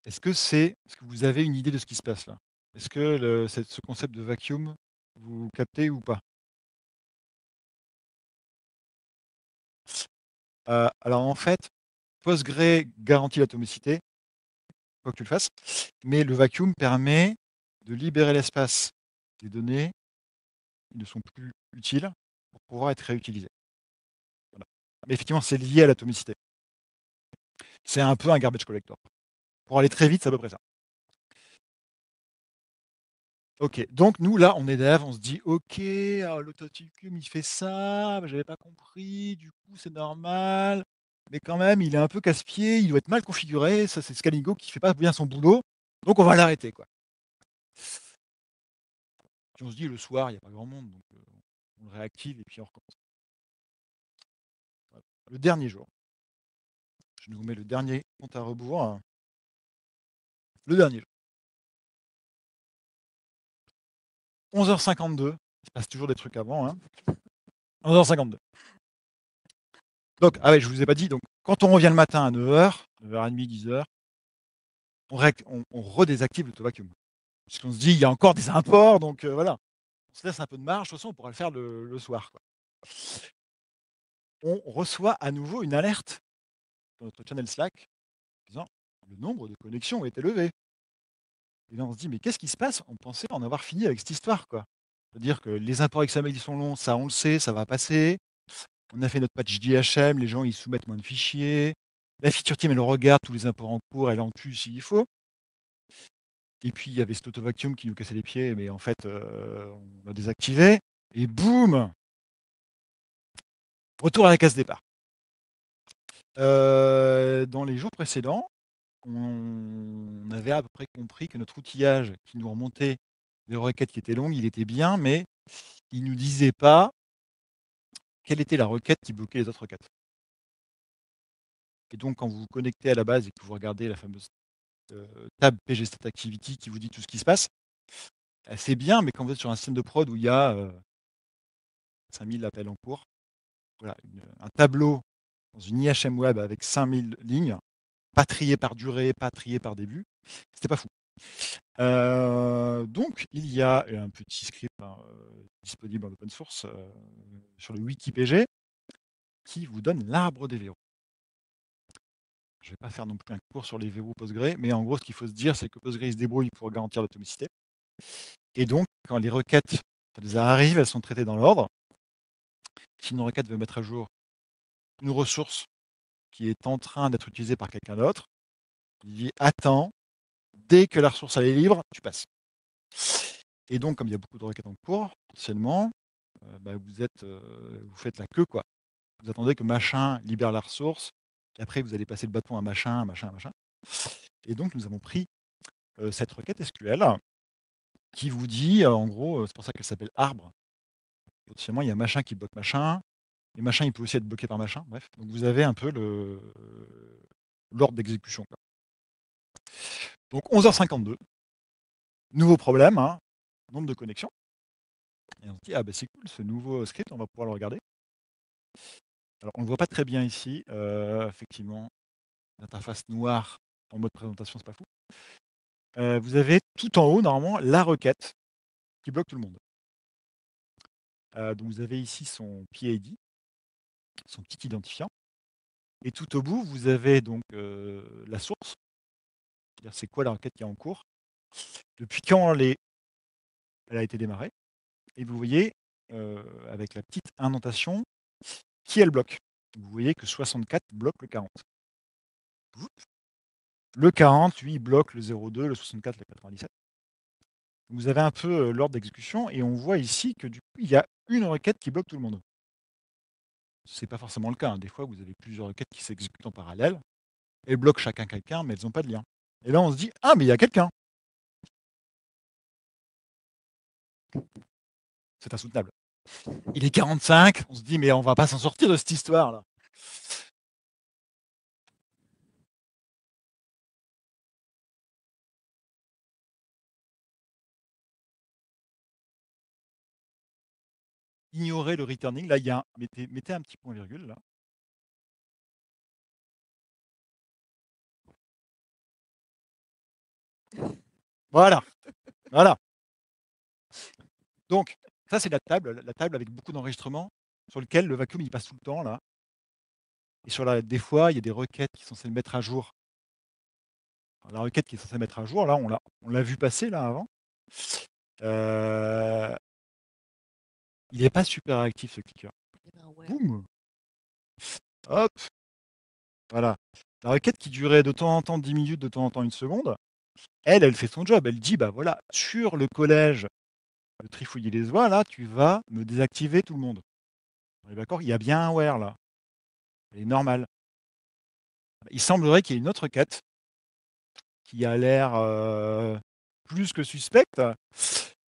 Est-ce que vous avez une idée de ce qui se passe là? Est-ce que ce concept de vacuum, vous captez ou pas? Alors en fait, Postgre garantit l'atomicité, quoi que tu le fasses, mais le vacuum permet de libérer l'espace des données qui ne sont plus utiles pour pouvoir être réutilisées. Voilà. Mais effectivement, c'est lié à l'atomicité. C'est un peu un garbage collector. Pour aller très vite, c'est à peu près ça. Ok, donc nous là, on est dev, on se dit ok, l'autovacuum il fait ça, j'avais pas compris, du coup c'est normal, mais quand même il est un peu casse-pied, il doit être mal configuré, ça c'est Scaligo qui fait pas bien son boulot, donc on va l'arrêter quoi. Puis on se dit le soir il n'y a pas grand monde, donc on le réactive et puis on recommence. Voilà. Le dernier jour, je vous mets le dernier compte à rebours, hein. Le dernier jour, 11h52, il se passe toujours des trucs avant, hein. 11h52. Donc, ah ouais, je vous ai pas dit, donc quand on revient le matin à 9h, 9h30, 10h, on redésactive l'autovacuum. Parce qu'on se dit, il y a encore des imports, donc voilà. On se laisse un peu de marge, de toute façon, on pourra le faire le soir, quoi. On reçoit à nouveau une alerte dans notre channel Slack disant le nombre de connexions est élevé. Et là, on se dit, mais qu'est-ce qui se passe? On pensait en avoir fini avec cette histoire, quoi. C'est-à-dire que les imports XML ils sont longs, ça on le sait, ça va passer. On a fait notre patch DHM, les gens ils soumettent moins de fichiers. La feature team elle regarde tous les imports en cours, elle en tue s'il faut. Et puis il y avait cet auto-vacuum qui nous cassait les pieds, mais en fait on l'a désactivé. Et boum! Retour à la case départ. Dans les jours précédents, on avait à peu près compris que notre outillage qui nous remontait des requêtes qui étaient longues, il était bien, mais il ne nous disait pas quelle était la requête qui bloquait les autres requêtes. Et donc quand vous vous connectez à la base et que vous regardez la fameuse, table pgstat-activity qui vous dit tout ce qui se passe, c'est bien, mais quand vous êtes sur un système de prod où il y a, 5 000 appels en cours, voilà, un tableau dans une IHM web avec 5 000 lignes, pas triées par durée, pas triées par début, c'était pas fou. Donc il y a un petit script, hein, disponible en open source, sur le wikipg qui vous donne l'arbre des verrous. Je ne vais pas faire non plus un cours sur les verrous Postgre, mais en gros, ce qu'il faut se dire, c'est que Postgre se débrouille pour garantir l'atomicité. Et donc, quand les requêtes, elles arrivent, elles sont traitées dans l'ordre. Si une requête veut mettre à jour une ressource qui est en train d'être utilisée par quelqu'un d'autre, il dit attends, dès que la ressource elle est libre, tu passes. Et donc, comme il y a beaucoup de requêtes en cours, potentiellement, vous faites la queue, quoi. Vous attendez que machin libère la ressource, et après vous allez passer le bâton à machin, machin, machin. Et donc, nous avons pris cette requête SQL qui vous dit, en gros, c'est pour ça qu'elle s'appelle arbre. Potentiellement, il y a machin qui bloque machin, et machin, il peut aussi être bloqué par machin. Bref, donc vous avez un peu l'ordre d'exécution, quoi. Donc 11h52, nouveau problème, hein, nombre de connexions. Et on se dit, ah ben c'est cool, ce nouveau script, on va pouvoir le regarder. Alors on ne le voit pas très bien ici, effectivement, l'interface noire en mode présentation, c'est pas fou. Vous avez tout en haut, normalement, la requête qui bloque tout le monde. Donc vous avez ici son PID, son petit identifiant. Et tout au bout, vous avez donc la source, c'est-à-dire c'est quoi la requête qui est en cours, depuis quand elle a été démarrée, et vous voyez, avec la petite indentation, qui elle bloque. Vous voyez que 64 bloque le 40. Le 40, lui, il bloque le 02, le 64, le 97. Vous avez un peu l'ordre d'exécution, et on voit ici que du coup, il y a une requête qui bloque tout le monde. Ce n'est pas forcément le cas, hein. Des fois, vous avez plusieurs requêtes qui s'exécutent en parallèle. Elles bloquent chacun quelqu'un, mais elles n'ont pas de lien. Et là, on se dit, ah, mais il y a quelqu'un. C'est insoutenable. Il est 45, on se dit, mais on va pas s'en sortir de cette histoire-là. Ignorer le returning, là, il y a mettez un petit point virgule, là. Voilà, voilà. Donc, ça, c'est la table avec beaucoup d'enregistrements sur lequel le vacuum, il passe tout le temps, là. Et des fois, il y a des requêtes qui sont censées le mettre à jour. Alors, la requête qui est censée mettre à jour, là, on l'a vu passer, là, avant. Euh, il n'est pas super actif, ce clicker. Eh ben ouais. Boum. Hop. Voilà. La requête qui durait de temps en temps 10 minutes, de temps en temps 1 seconde, elle fait son job. Elle dit, bah voilà, sur le collège de Trifouiller-les-Oies, là, tu vas me désactiver tout le monde. On est d'accord? Il y a bien un where, là. Elle est normale. Il semblerait qu'il y ait une autre requête qui a l'air plus que suspecte,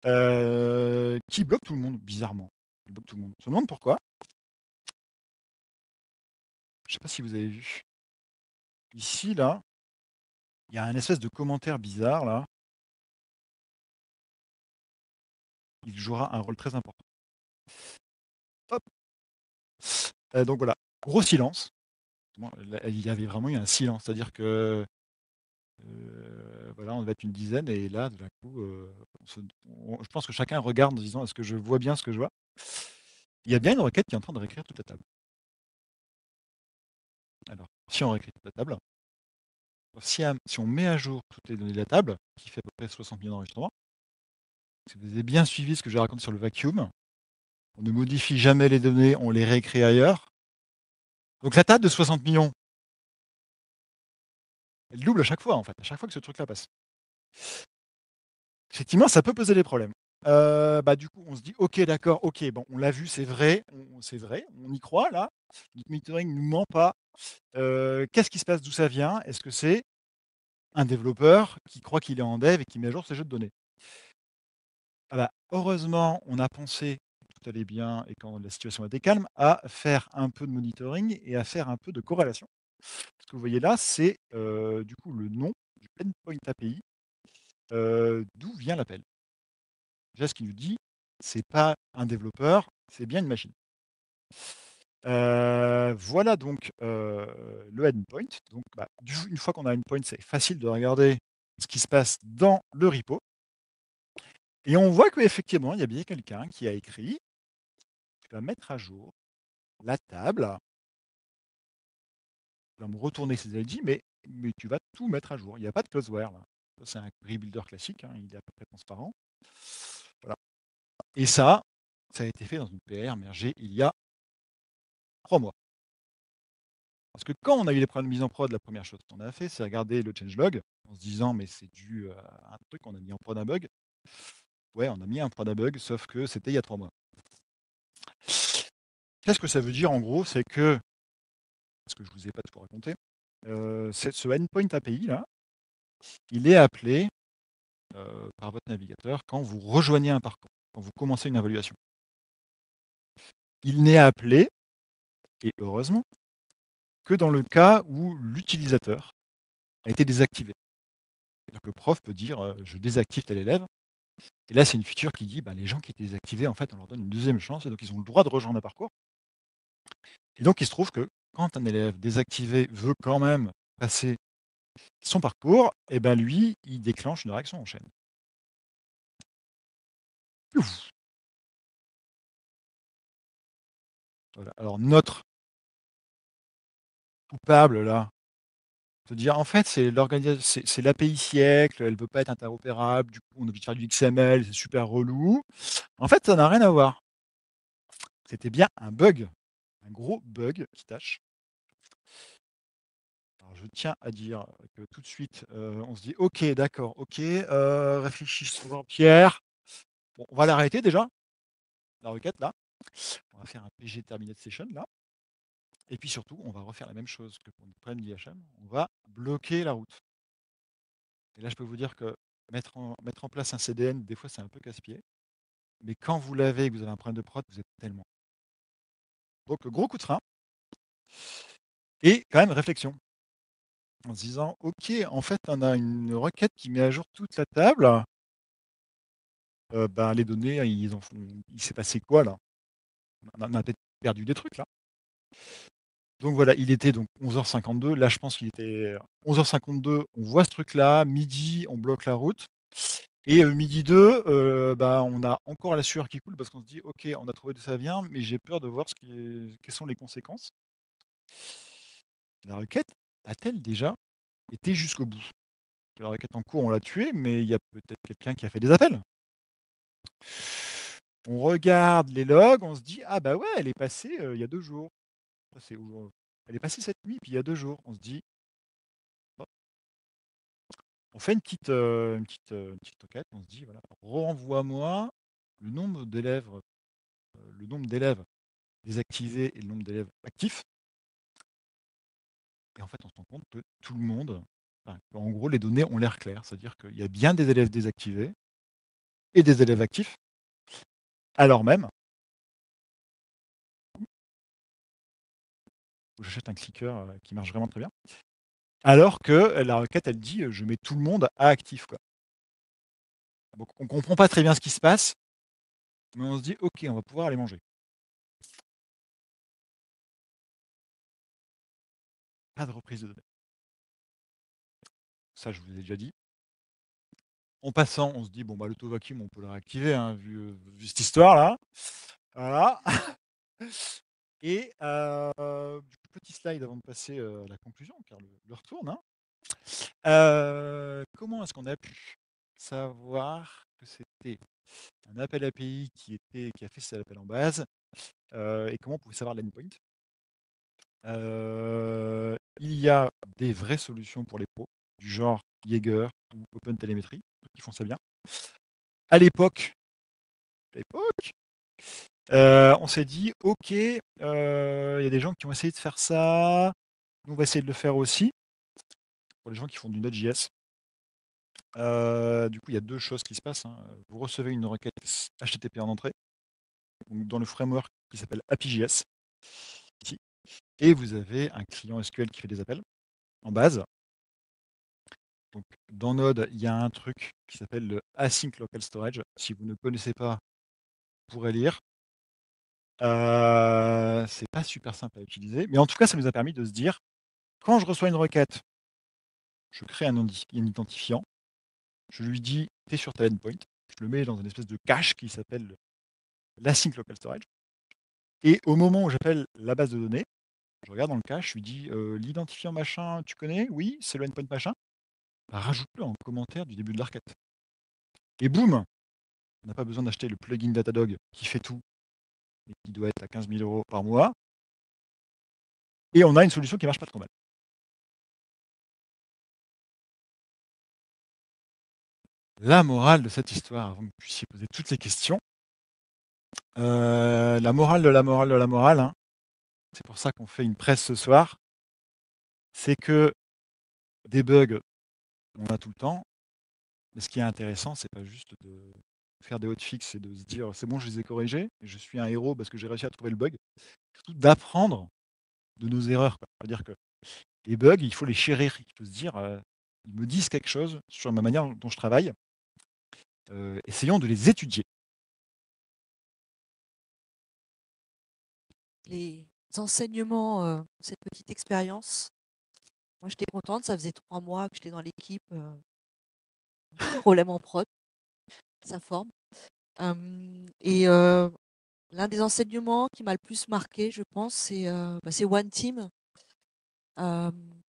qui bloque tout le monde, bizarrement. Il bloque tout le monde. On se demande pourquoi. Je ne sais pas si vous avez vu. Ici, là, il y a un espèce de commentaire bizarre, là. Il jouera un rôle très important. Hop. Donc voilà, gros silence. Bon, il y avait vraiment eu un silence, c'est-à-dire que voilà, on devait être une dizaine, et là, d'un coup, je pense que chacun regarde en se disant est-ce que je vois bien ce que je vois. Il y a bien une requête qui est en train de réécrire toute la table. Alors, si on réécrit toute la table, si on met à jour toutes les données de la table, qui fait à peu près 60 millions d'enregistrements, si vous avez bien suivi ce que j'ai raconté sur le vacuum, on ne modifie jamais les données, on les réécrit ailleurs. Donc la table de 60 millions, elle double à chaque fois, en fait, à chaque fois que ce truc-là passe. Effectivement, ça peut poser des problèmes. Du coup, on se dit: «OK, d'accord, OK, bon, on l'a vu, c'est vrai, on y croit là. Notre monitoring ne nous ment pas. Qu'est-ce qui se passe? D'où ça vient? Est-ce que c'est un développeur qui croit qu'il est en dev et qui met à jour ses jeux de données?» Ah bah, heureusement, on a pensé, tout allait bien et quand la situation était calme, à faire un peu de monitoring et à faire un peu de corrélation. Ce que vous voyez là, c'est du coup le nom du endpoint API, d'où vient l'appel. Déjà, ce qu'il nous dit, c'est pas un développeur, c'est bien une machine. Voilà donc le endpoint. Donc, bah, une fois qu'on a un endpoint, c'est facile de regarder ce qui se passe dans le repo. Et on voit qu'effectivement, il y a bien quelqu'un qui a écrit: «Tu vas mettre à jour la table». Il va me retourner ses ID, mais tu vas tout mettre à jour. Il n'y a pas de closeware là. Ça, c'est un rebuilder classique, hein, il est à peu près transparent. Voilà. Et ça a été fait dans une PR mergée il y a 3 mois. Parce que quand on a eu les problèmes de mise en prod, la première chose qu'on a fait, c'est regarder le changelog en se disant: «Mais c'est dû à un truc, on a mis en prod un bug». Ouais, on a mis un prod un bug, sauf que c'était il y a 3 mois. Qu'est-ce que ça veut dire en gros? C'est que, parce que je ne vous ai pas tout raconté, ce endpoint API là, il est appelé par votre navigateur quand vous rejoignez un parcours, quand vous commencez une évaluation. Il n'est appelé, et heureusement, que dans le cas où l'utilisateur a été désactivé. C'est-à-dire que le prof peut dire je désactive tel élève. Et là, c'est une feature qui dit bah, les gens qui étaient désactivés, en fait, on leur donne une deuxième chance, et donc ils ont le droit de rejoindre un parcours. Et donc, il se trouve que quand un élève désactivé veut quand même passer son parcours, et ben lui, il déclenche une réaction en chaîne. Ouf. Voilà. Alors, notre coupable, là, se dire en fait, c'est l'organisation, c'est l'API siècle, elle ne veut pas être interopérable, du coup, on a envie de faire du XML, c'est super relou. En fait, ça n'a rien à voir. C'était bien un bug, un gros bug qui tâche. Alors, je tiens à dire que tout de suite, on se dit ok, d'accord, ok, réfléchissons, Pierre. Bon, on va l'arrêter déjà, la requête là. On va faire un PG terminate session là. Et puis surtout, on va refaire la même chose que pour notre problème d'IHM. On va bloquer la route. Et là, je peux vous dire que mettre en place un CDN, des fois, c'est un peu casse-pied. Mais quand vous l'avez et que vous avez un problème de prod, vous êtes tellement. Donc, gros coup de frein. Et quand même, réflexion. En se disant, OK, en fait, on a une requête qui met à jour toute la table. Ben, les données, il s'est passé quoi là? On a peut-être perdu des trucs là. Donc voilà, il était donc 11h52. Là, je pense qu'il était 11h52. On voit ce truc-là. Midi, on bloque la route. Et midi 2, bah, on a encore la sueur qui coule parce qu'on se dit: «OK, on a trouvé d'où ça vient, mais j'ai peur de voir quelles sont les conséquences». La requête a-t-elle déjà été jusqu'au bout? La requête en cours, on l'a tuée, mais il y a peut-être quelqu'un qui a fait des appels. On regarde les logs, on se dit: «Ah bah ouais, elle est passée, il y a 2 jours». Ça c'est où, elle est passée cette nuit, puis il y a 2 jours. On se dit: «Hop». On fait une petite requête, on se dit: «Voilà, renvoie-moi le nombre d'élèves, le nombre d'élèves désactivés et le nombre d'élèves actifs». Et en fait, on se rend compte que tout le monde, enfin, en gros, les données ont l'air claires. C'est-à-dire qu'il y a bien des élèves désactivés et des élèves actifs, alors même, j'achète un clicker qui marche vraiment très bien, alors que la requête, elle dit je mets tout le monde à actif, quoi. Donc on comprend pas très bien ce qui se passe, mais on se dit ok, on va pouvoir aller manger. Pas de reprise de données. Ça, je vous ai déjà dit. En passant, on se dit bon bah l'auto-vacuum, on peut le réactiver, hein, vu cette histoire-là. Voilà. Et du coup, petit slide avant de passer à la conclusion, car l'heure tourne, hein. Comment est-ce qu'on a pu savoir que c'était un appel API qui a fait cet appel en base, et comment on pouvait savoir l'endpoint? Il y a des vraies solutions pour les pros, du genre Jaeger ou OpenTelemetry, qui font ça bien. À l'époque, on s'est dit: «OK, il y a des gens qui ont essayé de faire ça, nous on va essayer de le faire aussi», pour les gens qui font du Node.js. Du coup, il y a 2 choses qui se passent, hein. Vous recevez une requête HTTP en entrée, donc dans le framework qui s'appelle API.js, ici, et vous avez un client SQL qui fait des appels. en base. Donc, dans Node, il y a un truc qui s'appelle le Async Local Storage. Si vous ne connaissez pas, vous pourrez lire. C'est pas super simple à utiliser, mais en tout cas, ça nous a permis de se dire, quand je reçois une requête, je crée un identifiant, je lui dis: «Tu es sur ta endpoint», je le mets dans une espèce de cache qui s'appelle l'Async Local Storage et au moment où j'appelle la base de données, je regarde dans le cache, je lui dis: «L'identifiant machin, tu connais? Oui, c'est le endpoint machin. Bah, rajoute-le en commentaire du début de la requête» et boum! On n'a pas besoin d'acheter le plugin Datadog qui fait tout et qui doit être à 15 000 € par mois et on a une solution qui marche pas trop mal. La morale de cette histoire, avant que vous puissiez poser toutes les questions, la morale de la morale de la morale, hein, c'est pour ça qu'on fait une presse ce soir, c'est que des bugs, on en a tout le temps, mais ce qui est intéressant, c'est pas juste de faire des hotfix et de se dire: «C'est bon, je les ai corrigés et je suis un héros parce que j'ai réussi à trouver le bug». Surtout d'apprendre de nos erreurs, quoi. C'est-à-dire que les bugs, il faut les chérir. Il faut se dire, «Ils me disent quelque chose sur ma manière dont je travaille, essayons de les étudier». Les enseignements, cette petite expérience, moi j'étais contente, ça faisait 3 mois que j'étais dans l'équipe, problème en prod, ça forme. Et l'un des enseignements qui m'a le plus marqué, je pense, c'est One Team. Hem,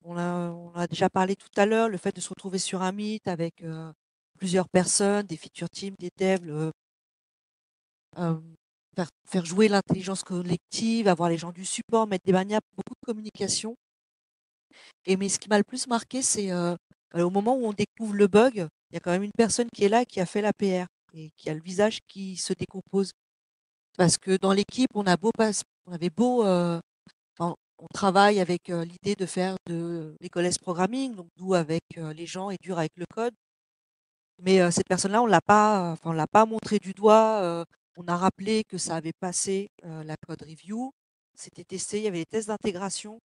on a déjà parlé tout à l'heure, le fait de se retrouver sur un Meet avec, plusieurs personnes, des feature teams, des devs, faire jouer l'intelligence collective, avoir les gens du support, mettre des manières, beaucoup de communication. Mais ce qui m'a le plus marqué, c'est, au moment où on découvre le bug, il y a quand même une personne qui est là, qui a fait la PR et qui a le visage qui se décompose. Parce que dans l'équipe, on avait beau, enfin, on travaille avec, l'idée de faire de l'école programming, donc d'où avec, les gens et dur avec le code. Mais, cette personne-là, on l'a pas montré du doigt, on a rappelé que ça avait passé, la code review. C'était testé, il y avait des tests d'intégration.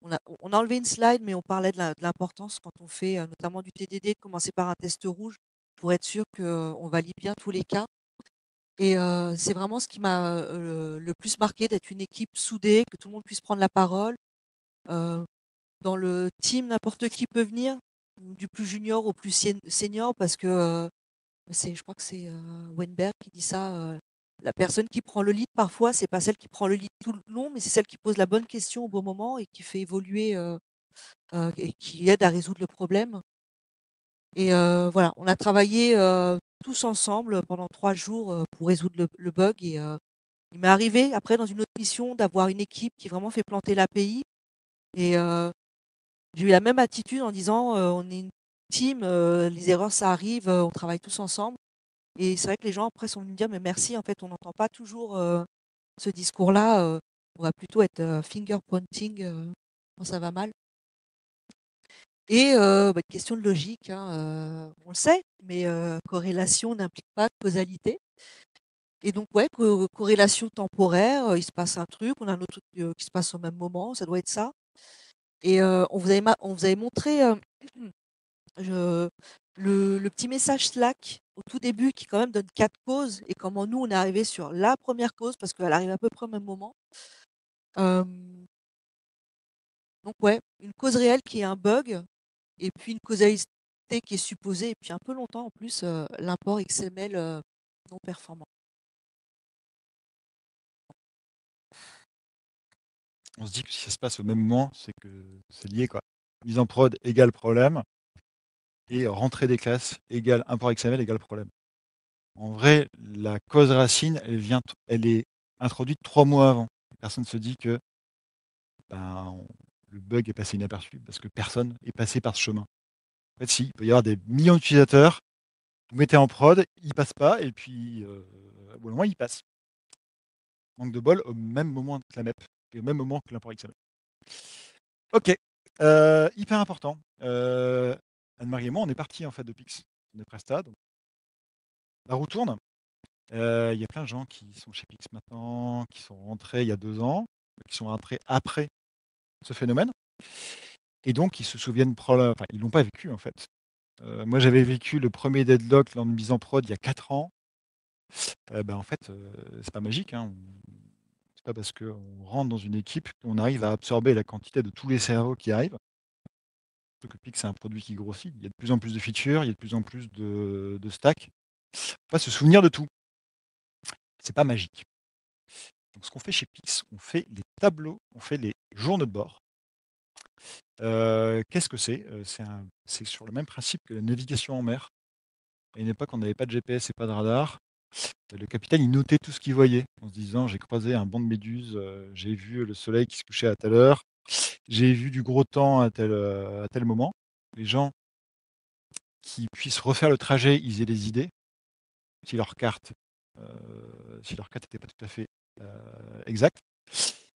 On a enlevé une slide, mais on parlait de l'importance quand on fait, notamment du TDD, de commencer par un test rouge pour être sûr qu'on valide bien tous les cas. Et c'est vraiment ce qui m'a, le plus marqué, d'être une équipe soudée, que tout le monde puisse prendre la parole. Heu, Dans le team, n'importe qui peut venir, du plus junior au plus senior parce que, je crois que c'est, Weinberg qui dit ça, la personne qui prend le lead parfois, c'est pas celle qui prend le lead tout le long, mais c'est celle qui pose la bonne question au bon moment et qui fait évoluer, et qui aide à résoudre le problème. Et voilà, on a travaillé, tous ensemble pendant 3 jours, pour résoudre le bug. Et il m'est arrivé après dans une autre mission d'avoir une équipe qui vraiment fait planter l'API. Et j'ai eu la même attitude en disant, «On est une team, les erreurs ça arrive, on travaille tous ensemble». Et c'est vrai que les gens après sont venus me dire: «Mais merci, en fait, on n'entend pas toujours, ce discours-là, on va plutôt être, finger pointing, quand ça va mal». Et une question de logique, hein, on le sait, mais corrélation n'implique pas causalité. Et donc ouais, corrélation temporaire, il se passe un truc, on a un autre truc, qui se passe au même moment, ça doit être ça. Et on vous avait montré, je le petit message Slack au tout début qui quand même donne 4 causes et comment nous on est arrivé sur la première cause parce qu'elle arrive à peu près au même moment. Hem, donc ouais, une cause réelle qui est un bug et puis une causalité qui est supposée et puis un peu longtemps en plus, l'import XML, non performant. On se dit que si ça se passe au même moment, c'est que c'est lié, quoi. Mise en prod égale problème et rentrée des classes égale import XML égale problème. En vrai, la cause racine, elle est introduite 3 mois avant. Personne ne se dit que, ben, le bug est passé inaperçu parce que personne est passé par ce chemin. En fait, si, il peut y avoir des millions d'utilisateurs, vous mettez en prod, il passe pas et puis, au bout d'un moment, il passe. Manque de bol, au même moment que la MEP et au même moment que l'import XML. OK, hyper important. Anne-Marie et moi, on est partis, en fait, de Pix. On est Presta, donc la roue tourne. Il y a plein de gens qui sont chez Pix maintenant, qui sont rentrés il y a 2 ans, qui sont rentrés après ce phénomène. Et donc, ils se souviennent, enfin, ils l'ont pas vécu en fait. Moi, j'avais vécu le premier deadlock lors de mise en prod il y a 4 ans. En fait, c'est pas magique, hein. C'est pas parce qu'on rentre dans une équipe qu'on arrive à absorber la quantité de tous les cerveaux qui arrivent. Surtout que Pix, c'est un produit qui grossit. Il y a de plus en plus de features, il y a de plus en plus de stacks. Faut pas se souvenir de tout. C'est pas magique. Donc, ce qu'on fait chez Pix, on fait les tableaux, on fait les journaux de bord. Qu'est-ce que c'est? C'est sur le même principe que la navigation en mer. À une époque, on n'avait pas de GPS et pas de radar. Le capitaine, il notait tout ce qu'il voyait en se disant: «J'ai croisé un banc de méduses, j'ai vu le soleil qui se couchait à telle heure, j'ai vu du gros temps à tel moment». Les gens qui puissent refaire le trajet, ils aient des idées. Si leur carte, n'était pas tout à fait, exacte.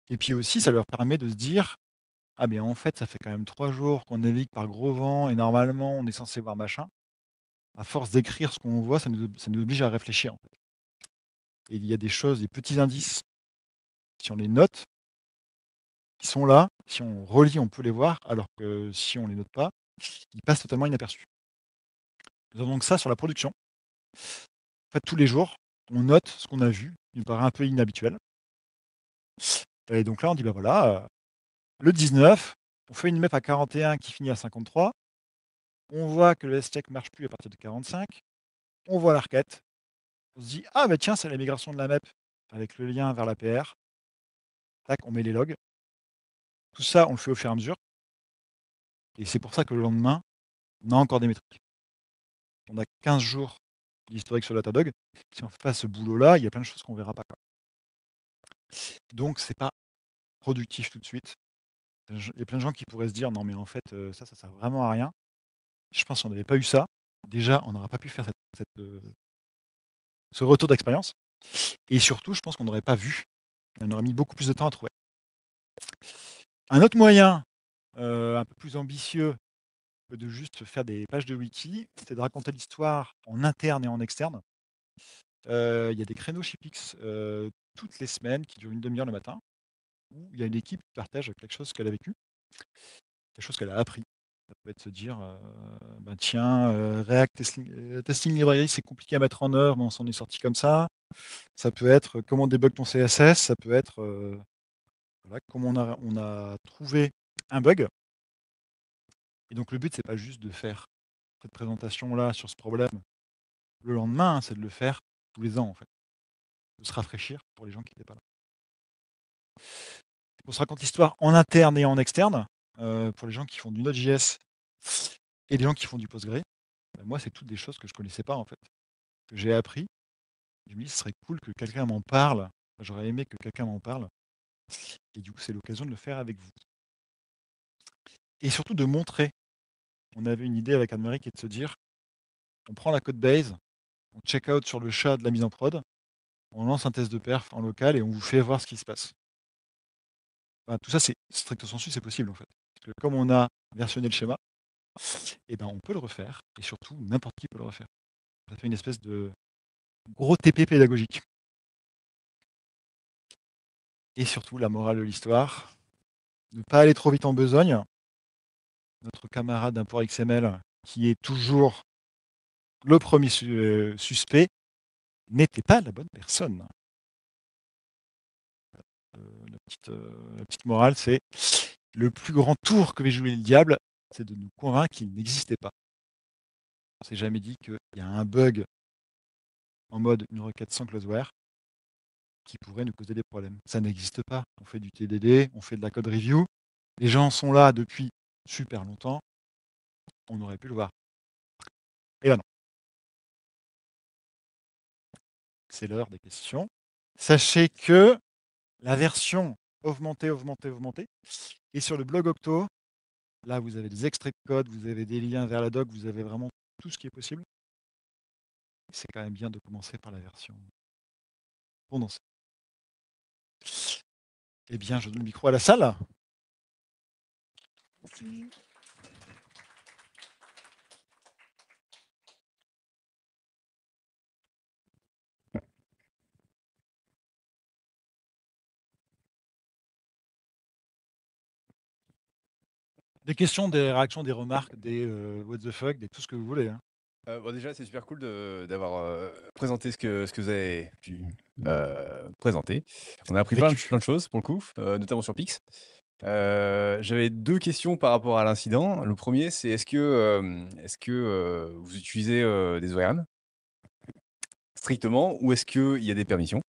Et puis aussi, ça leur permet de se dire: «Ah mais en fait, ça fait quand même 3 jours qu'on navigue par gros vent et normalement, on est censé voir machin». À force d'écrire ce qu'on voit, ça nous oblige à réfléchir, en fait. Et il y a des choses, des petits indices, si on les note, qui sont là. Si on relit, on peut les voir, alors que si on les note pas, ils passent totalement inaperçus. Nous avons donc ça sur la production. En fait, tous les jours, on note ce qu'on a vu, qui nous paraît un peu inhabituel. Et donc là, on dit: «Bah, voilà, le 19, on fait une map à 41 qui finit à 53. On voit que le S-check marche plus à partir de 45. On voit la requête. On se dit: "Ah bah tiens, c'est la migration de la map", avec le lien vers l'APR. Tac, on met les logs. Tout ça, on le fait au fur et à mesure. Et c'est pour ça que le lendemain, on a encore des métriques. On a 15 jours d'historique sur Datadog. Si on fait pas ce boulot-là, il y a plein de choses qu'on verra pas, quoi. Donc c'est pas productif tout de suite. Il y a plein de gens qui pourraient se dire: «Non mais en fait, ça sert vraiment à rien». Je pense si on n'avait pas eu ça, déjà, on n'aurait pas pu faire ce retour d'expérience. Et surtout, je pense qu'on n'aurait pas vu. On aurait mis beaucoup plus de temps à trouver. Un autre moyen, un peu plus ambitieux que de juste faire des pages de wiki, c'était de raconter l'histoire en interne et en externe. Il y a des créneaux chez Pix, toutes les semaines qui durent une demi heure le matin, où il y a une équipe qui partage quelque chose qu'elle a vécu, quelque chose qu'elle a appris. Ça peut être se dire, «Bah, tiens, React Testing Library, c'est compliqué à mettre en œuvre, mais on s'en est sorti comme ça». Ça peut être, comment débug ton CSS, ça peut être, voilà, comment on a trouvé un bug. Et donc le but, c'est pas juste de faire cette présentation-là sur ce problème le lendemain, hein, c'est de le faire tous les ans, en fait, de se rafraîchir pour les gens qui n'étaient pas là. On se raconte l'histoire en interne et en externe, pour les gens qui font du Node.js et les gens qui font du Postgre. Moi, c'est toutes des choses que je connaissais pas, en fait, que j'ai appris. Je me dis: «Ce serait cool que quelqu'un m'en parle». J'aurais aimé que quelqu'un m'en parle et du coup, c'est l'occasion de le faire avec vous et surtout de montrer. On avait une idée avec Anne-Marie qui est de se dire: «On prend la code base, on check out sur le chat de la mise en prod, on lance un test de perf en local et on vous fait voir ce qui se passe». Enfin, tout ça, c'est stricto sensu, c'est possible, en fait. Parce que comme on a versionné le schéma, et ben, on peut le refaire et surtout n'importe qui peut le refaire. Ça fait une espèce de gros TP pédagogique. Et surtout, la morale de l'histoire, ne pas aller trop vite en besogne. Notre camarade d'import XML, qui est toujours le premier suspect, n'était pas la bonne personne. La petite morale, c'est le plus grand tour que va jouer le diable, c'est de nous convaincre qu'il n'existait pas. On s'est jamais dit qu'il y a un bug en mode une requête sans closeware qui pourrait nous causer des problèmes. Ça n'existe pas. On fait du TDD, on fait de la code review. Les gens sont là depuis super longtemps. On aurait pu le voir. Et là, non. C'est l'heure des questions. Sachez que la version augmentée est sur le blog Octo. Là, vous avez des extraits de code, vous avez des liens vers la doc, vous avez vraiment tout ce qui est possible. C'est quand même bien de commencer par la version condensée. Eh bien, je donne le micro à la salle. Des questions, des réactions, des remarques, des what the fuck, des tout ce que vous voulez, hein. Bon, déjà, c'est super cool d'avoir présenté ce que vous avez pu présenter. On a appris Vécu. plein de choses pour le coup, notamment sur Pix. J'avais deux questions par rapport à l'incident. Le premier, c'est est-ce que vous utilisez des ORM strictement ou est-ce qu'il y a des permissions?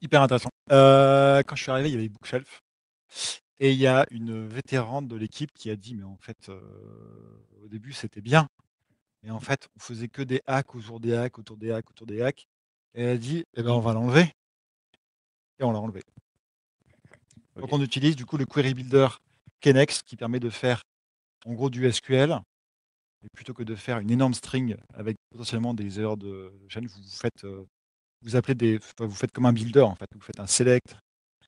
Hyper intéressant. Quand je suis arrivé, il y avait Bookshelf et il y a une vétérante de l'équipe qui a dit: «Mais en fait, au début, c'était bien et en fait, on faisait que des hacks autour des hacks, autour des hacks, autour des hacks» et elle a dit: «Eh ben, on va l'enlever» et on l'a enlevé. Donc OK. on utilise du coup le query builder Kenex qui permet de faire en gros du SQL et plutôt que de faire une énorme string avec potentiellement des erreurs de chaîne, vous appelez vous faites comme un builder en fait. Vous faites un select,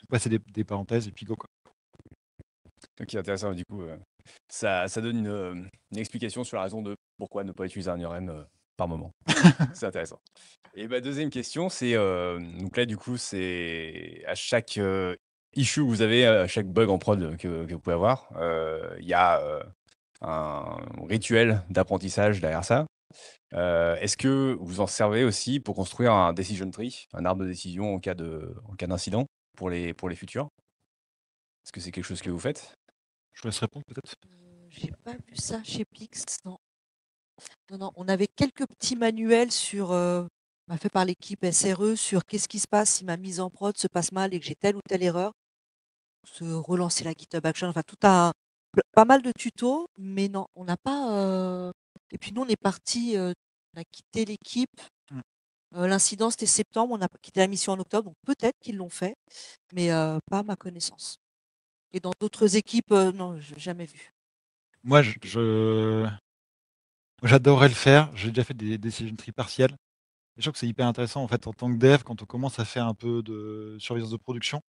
vous passez des parenthèses et puis go, quoi. OK, intéressant. Du coup, ça donne une explication sur la raison de pourquoi ne pas utiliser un URM, par moment. C'est intéressant. Et bah, 2e question, c'est, donc là, du coup, c'est à chaque, issue que vous avez, à chaque bug en prod que vous pouvez avoir, il y a, un rituel d'apprentissage derrière ça. Est-ce que vous en servez aussi pour construire un decision tree, un arbre de décision en cas d'incident pour les futurs? Est-ce que c'est quelque chose que vous faites? Je vous laisse répondre peut-être? J'ai pas vu ça chez Pix, non. Non, non, on avait quelques petits manuels fait par l'équipe SRE sur qu'est-ce qui se passe si ma mise en prod se passe mal et que j'ai telle ou telle erreur. Se relancer la GitHub Action, enfin pas mal de tutos, mais non, on n'a pas, et puis nous on est partis, on a quitté l'équipe, Mmh. l'incident c'était septembre, on a quitté la mission en octobre, donc peut-être qu'ils l'ont fait, mais pas à ma connaissance. Et dans d'autres équipes, non, j'ai jamais vu. Moi, j'adorerais le faire. J'ai déjà fait des decision trees partiels. Je trouve que c'est hyper intéressant en fait en tant que dev quand on commence à faire un peu de surveillance de production.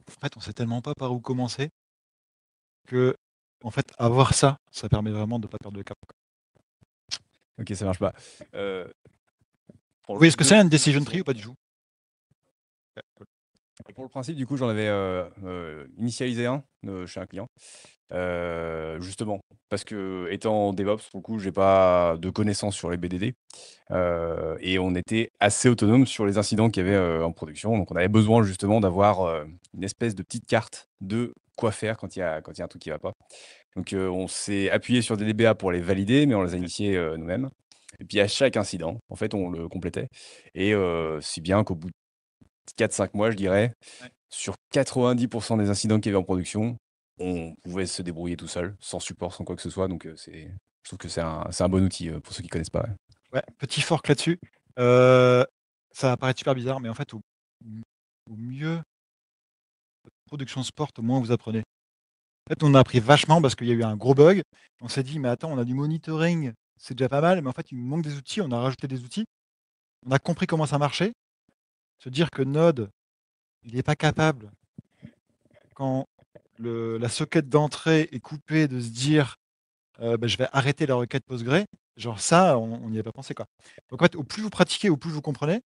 En fait, on sait tellement pas par où commencer que, en fait, avoir ça, ça permet vraiment de pas perdre de cap, quoi. OK, ça marche pas. Heu, pour Oui, le est-ce que c'est une 2e decision tree question. ou pas du tout? OK, cool. Pour le principe, du coup, j'en avais, initialisé un, chez un client. Justement, parce que étant DevOps, pour le coup, j'ai pas de connaissances sur les BDD, et on était assez autonome sur les incidents qu'il y avait, en production. Donc on avait besoin justement d'avoir, une espèce de petite carte de quoi faire quand il y a un truc qui va pas. Donc on s'est appuyé sur des DBA pour les valider, mais on les a OK. initiés, nous-mêmes. Et puis à chaque incident, en fait, on le complétait et si bien qu'au bout de 4 5 mois, je dirais, Ouais. sur 90 des incidents qu'il y avait en production, on pouvait se débrouiller tout seul, sans support, sans quoi que ce soit. Donc, je trouve que c'est un bon outil, pour ceux qui connaissent pas, ouais. Ouais, petit fork là-dessus. Heu, Ça va paraître super bizarre, mais en fait, au mieux votre production se porte, au moins vous apprenez. En fait, on a appris vachement parce qu'il y a eu un gros bug. On s'est dit: «Mais attends, on a du monitoring, c'est déjà pas mal, mais en fait, il nous manque des outils». On a rajouté des outils. On a compris comment ça marchait. Se dire que Node, il est pas capable, quand la socket d'entrée est coupée, de se dire: «Bah, je vais arrêter la requête Postgre». Genre ça, on n'y avait pas pensé, quoi. Donc en fait, au plus vous pratiquez, au plus vous comprenez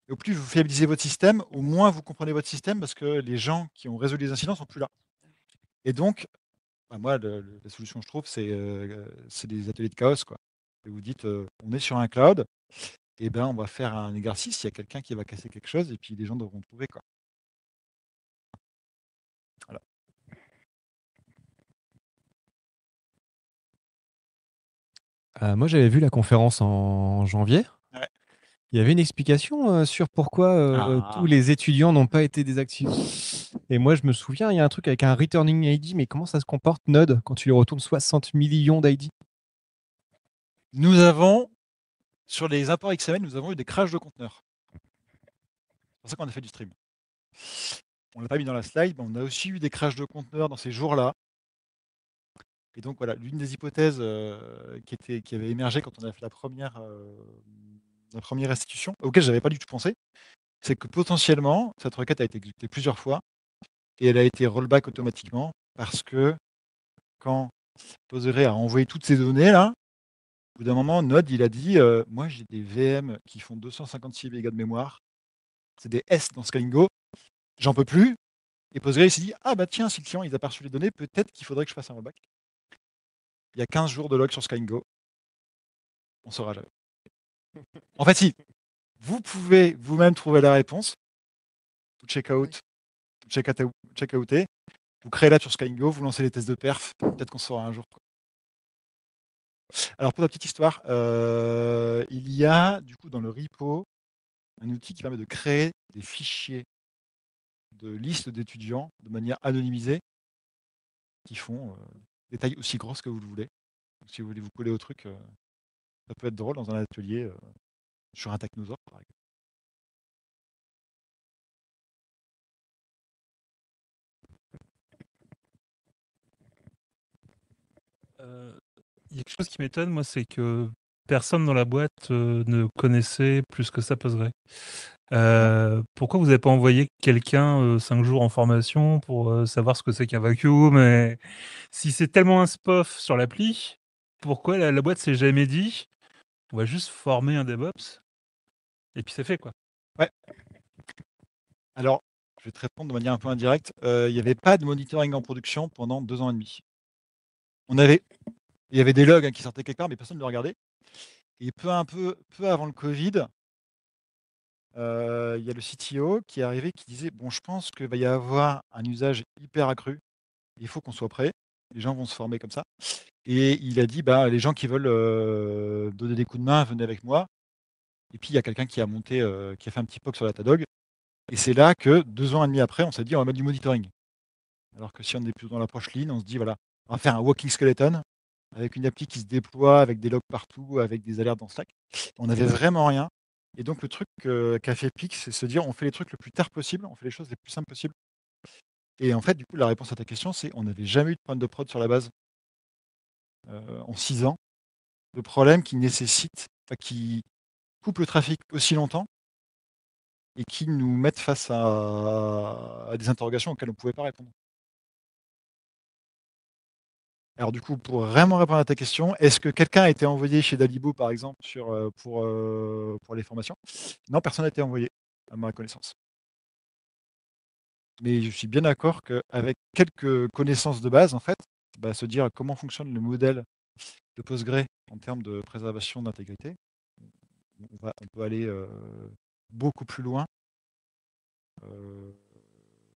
et au plus vous fiabilisez votre système, au moins vous comprenez votre système parce que les gens qui ont résolu les incidents sont plus là. Et donc, bah, moi, la solution que je trouve, c'est des ateliers de chaos, quoi. Et vous dites, «On est sur un cloud et ben, on va faire un exercice, il y a quelqu'un qui va casser quelque chose et puis les gens devront trouver, quoi». Voilà. Moi, j'avais vu la conférence en janvier. Ouais. Il y avait une explication sur pourquoi tous Ah! les étudiants n'ont pas été désactivés. Et moi, je me souviin, il y a un truc avec un returning ID, mais comment ça se comporte Node quand tu lui retournes 60 millions d'ID? Nous avons, sur les imports XML, nous avons eu des crashs de conteneurs. C'est pour ça qu'on a fait du stream. On l'a pas mis dans la slide, mais on a aussi eu des crashs de conteneurs dans ces jours-là. Et donc voilà, l'une des hypothèses, qui avait émergé quand on a fait la première restitution, auquel j'avais pas du tout pensé, c'est que potentiellement, cette requête a été exécutée plusieurs fois et elle a été rollback automatiquement parce que quand Postgre a envoyé toutes ces données-là, au bout d'un moment, Node, il a dit, «Moi, j'ai des VM qui font 256 mégas de mémoire, c'est des S dans Scalingo, j'en peux plus». Et Postgre, il s'est dit: «Ah bah tiens, si le client, il a pas reçu les données, peut-être qu'il faudrait que je fasse un rollback». il y a 15 jours de log sur Skylingo. On ne saura jamais. En fait, si, vous pouvez vous-même trouver la réponse, vous check-outez, vous créez là sur Skylingo, vous lancez les tests de perf, peut-être qu'on saura un jour. Quoi. Alors pour la petite histoire, il y a du coup dans le repo un outil qui permet de créer des fichiers de listes d'étudiants de manière anonymisée qui font des tailles aussi grosses que vous le voulez. Donc, si vous voulez vous coller au truc, ça peut être drôle dans un atelier sur un technosaure par exemple. Il y a quelque chose qui m'étonne, moi, c'est que personne dans la boîte ne connaissait plus que ça Postgre. Pourquoi vous n'avez pas envoyé quelqu'un 5 jours en formation pour savoir ce que c'est qu'un vacuum et... Si c'est tellement un spof sur l'appli, pourquoi la boîte s'est jamais dit on va juste former un DevOps et puis c'est fait quoi. Ouais. Alors, je vais te répondre de manière un peu indirecte. Il n'y avait pas de monitoring en production pendant 2 ans et demi. Il y avait des logs qui sortaient quelque part, mais personne ne le regardait. Et peu avant le Covid, il y a le CTO qui est arrivé qui disait bon, je pense qu'il va y avoir un usage hyper accru. Il faut qu'on soit prêt. Les gens vont se former comme ça. Et il a dit bah, les gens qui veulent donner des coups de main, venez avec moi. Et puis il y a quelqu'un qui a monté, qui a fait un petit POC sur Datadog. Et c'est là que 2 ans et demi après, on s'est dit on va mettre du monitoring. Alors que si on est plutôt dans l'approche lean, on se dit voilà, on va faire un walking skeleton avec une appli qui se déploie, avec des logs partout, avec des alertes dans Slack. On n'avait vraiment rien. Et donc le truc qu'a fait Pix, c'est se dire on fait les trucs le plus tard possible, on fait les choses les plus simples possibles. Et en fait, du coup, la réponse à ta question, c'est on n'avait jamais eu de problème de prod sur la base en 6 ans. De problème qui coupe le trafic aussi longtemps et qui nous mettent face à des interrogations auxquelles on ne pouvait pas répondre. Alors du coup, pour vraiment répondre à ta question, est-ce que quelqu'un a été envoyé chez Dalibo, par exemple, pour les formations? Non, personne n'a été envoyé, à ma connaissance. Mais je suis bien d'accord qu'avec quelques connaissances de base, en fait, se dire comment fonctionne le modèle de Postgre en termes de préservation d'intégrité, on peut aller beaucoup plus loin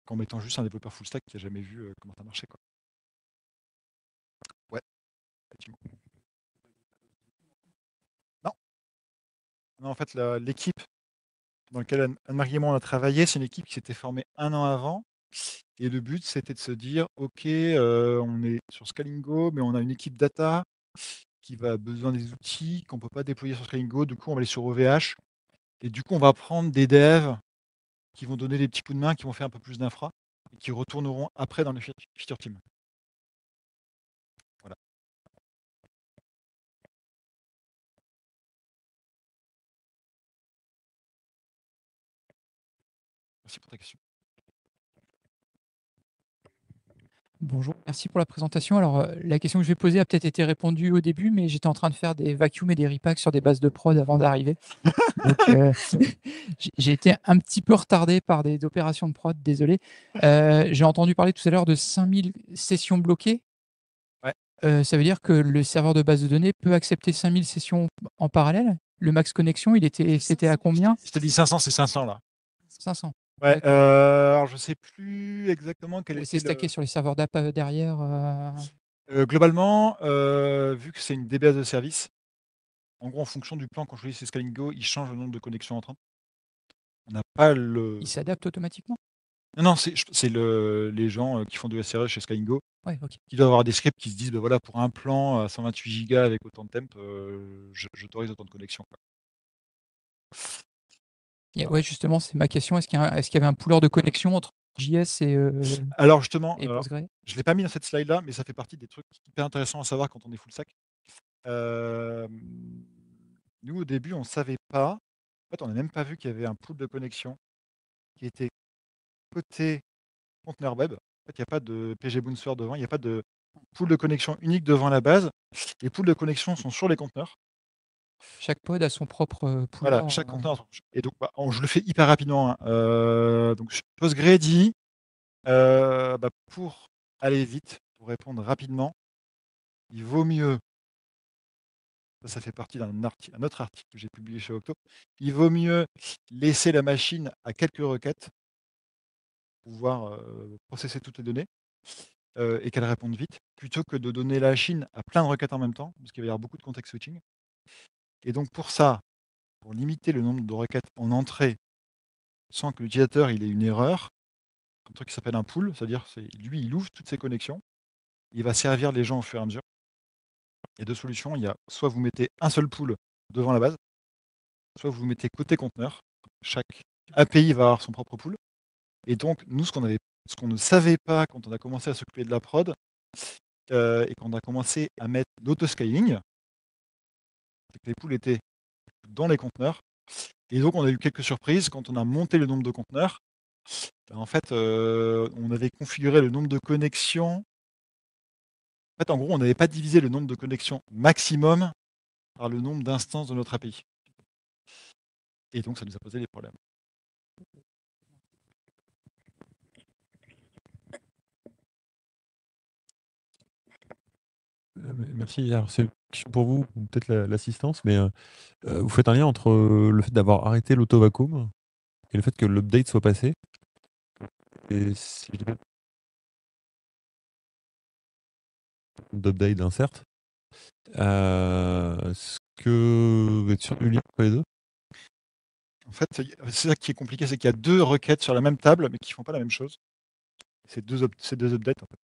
qu'en mettant juste un développeur full stack qui n'a jamais vu comment ça marchait. Quoi. Ouais, effectivement. Non. Non, en fait, l'équipe dans laquelle Anne-Marie et moi on a travaillé, c'est une équipe qui s'était formée 1 an avant. Et le but, c'était de se dire, OK, on est sur Scalingo, mais on a une équipe data qui va besoin des outils qu'on ne peut pas déployer sur Scalingo. Du coup, on va aller sur OVH. Et du coup, on va prendre des devs qui vont donner des petits coups de main, qui vont faire un peu plus d'infra et qui retourneront après dans le feature team. Voilà. Merci pour ta question. Bonjour, merci pour la présentation. Alors, la question que je vais poser a peut-être été répondue au début, mais j'étais en train de faire des vacuums et des repacks sur des bases de prod avant d'arriver. Donc, j'ai été un petit peu retardé par des opérations de prod, désolé. J'ai entendu parler tout à l'heure de 5000 sessions bloquées. Ouais. Ça veut dire que le serveur de base de données peut accepter 5000 sessions en parallèle. Le max connexion, c'était à combien? Je te dis 500, c'est 500 là. 500. Ouais, alors je sais plus exactement quel était C'est stacké sur les serveurs d'app derrière. Globalement, vu que c'est une DBA de service, en gros, en fonction du plan qu'on choisit chez Scalingo, il change le nombre de connexions entrantes. On n'a pas le. Il s'adapte automatiquement? Non, c'est les gens qui font du SRE chez Scalingo Ouais, ok. qui doivent avoir des scripts qui se disent voilà, pour un plan à 128 gigas avec autant de temp, j'autorise autant de connexions. Ouais, justement, c'est ma question. Est-ce qu'il y avait un pooleur de connexion entre JS et Alors justement, Postgre? je ne l'ai pas mis dans cette slide-là, mais ça fait partie des trucs hyper intéressants à savoir quand on est full stack. Nous, au début, on ne savait pas. En fait, on n'a même pas vu qu'il y avait un pool de connexion qui était côté conteneur web. En fait, il n'y a pas de PG Bouncer devant, il n'y a pas de pool de connexion unique devant la base. Les pools de connexion sont sur les conteneurs. Chaque pod a son propre pooleur. Voilà, chaque conteneur. Et donc, je le fais hyper rapidement. Donc, Postgre dit, pour aller vite, pour répondre rapidement, il vaut mieux, ça fait partie un autre article que j'ai publié chez Octo, il vaut mieux laisser la machine à quelques requêtes, pouvoir processer toutes les données et qu'elle réponde vite, plutôt que de donner la machine à plein de requêtes en même temps, parce qu'il va y avoir beaucoup de context switching. Et donc pour ça, pour limiter le nombre de requêtes en entrée sans que l'utilisateur il ait une erreur, un truc qui s'appelle un pool, c'est-à-dire lui il ouvre toutes ses connexions, il va servir les gens au fur et à mesure. Il y a deux solutions, il y a soit vous mettez un seul pool devant la base, soit vous mettez côté conteneur, chaque API va avoir son propre pool. Et donc nous ce qu'on ne savait pas quand on a commencé à s'occuper de la prod, et quand on a commencé à mettre l'autoscaling, c'est que les pools étaient dans les conteneurs. Et donc, on a eu quelques surprises. Quand on a monté le nombre de conteneurs, en fait, on avait configuré le nombre de connexions. En fait, en gros, on n'avait pas divisé le nombre de connexions maximum par le nombre d'instances de notre API. Et donc, ça nous a posé des problèmes. Merci. Alors, c'est une question pour vous, ou peut-être l'assistance, mais vous faites un lien entre le fait d'avoir arrêté l'auto-vacuum et le fait que l'update soit passé. Et si je dis pas d'update d'insert, est-ce que vous êtes sûr du lien entre les deux? En fait, c'est ça qui est compliqué, c'est qu'il y a deux requêtes sur la même table, mais qui ne font pas la même chose. C'est deux updates, en fait.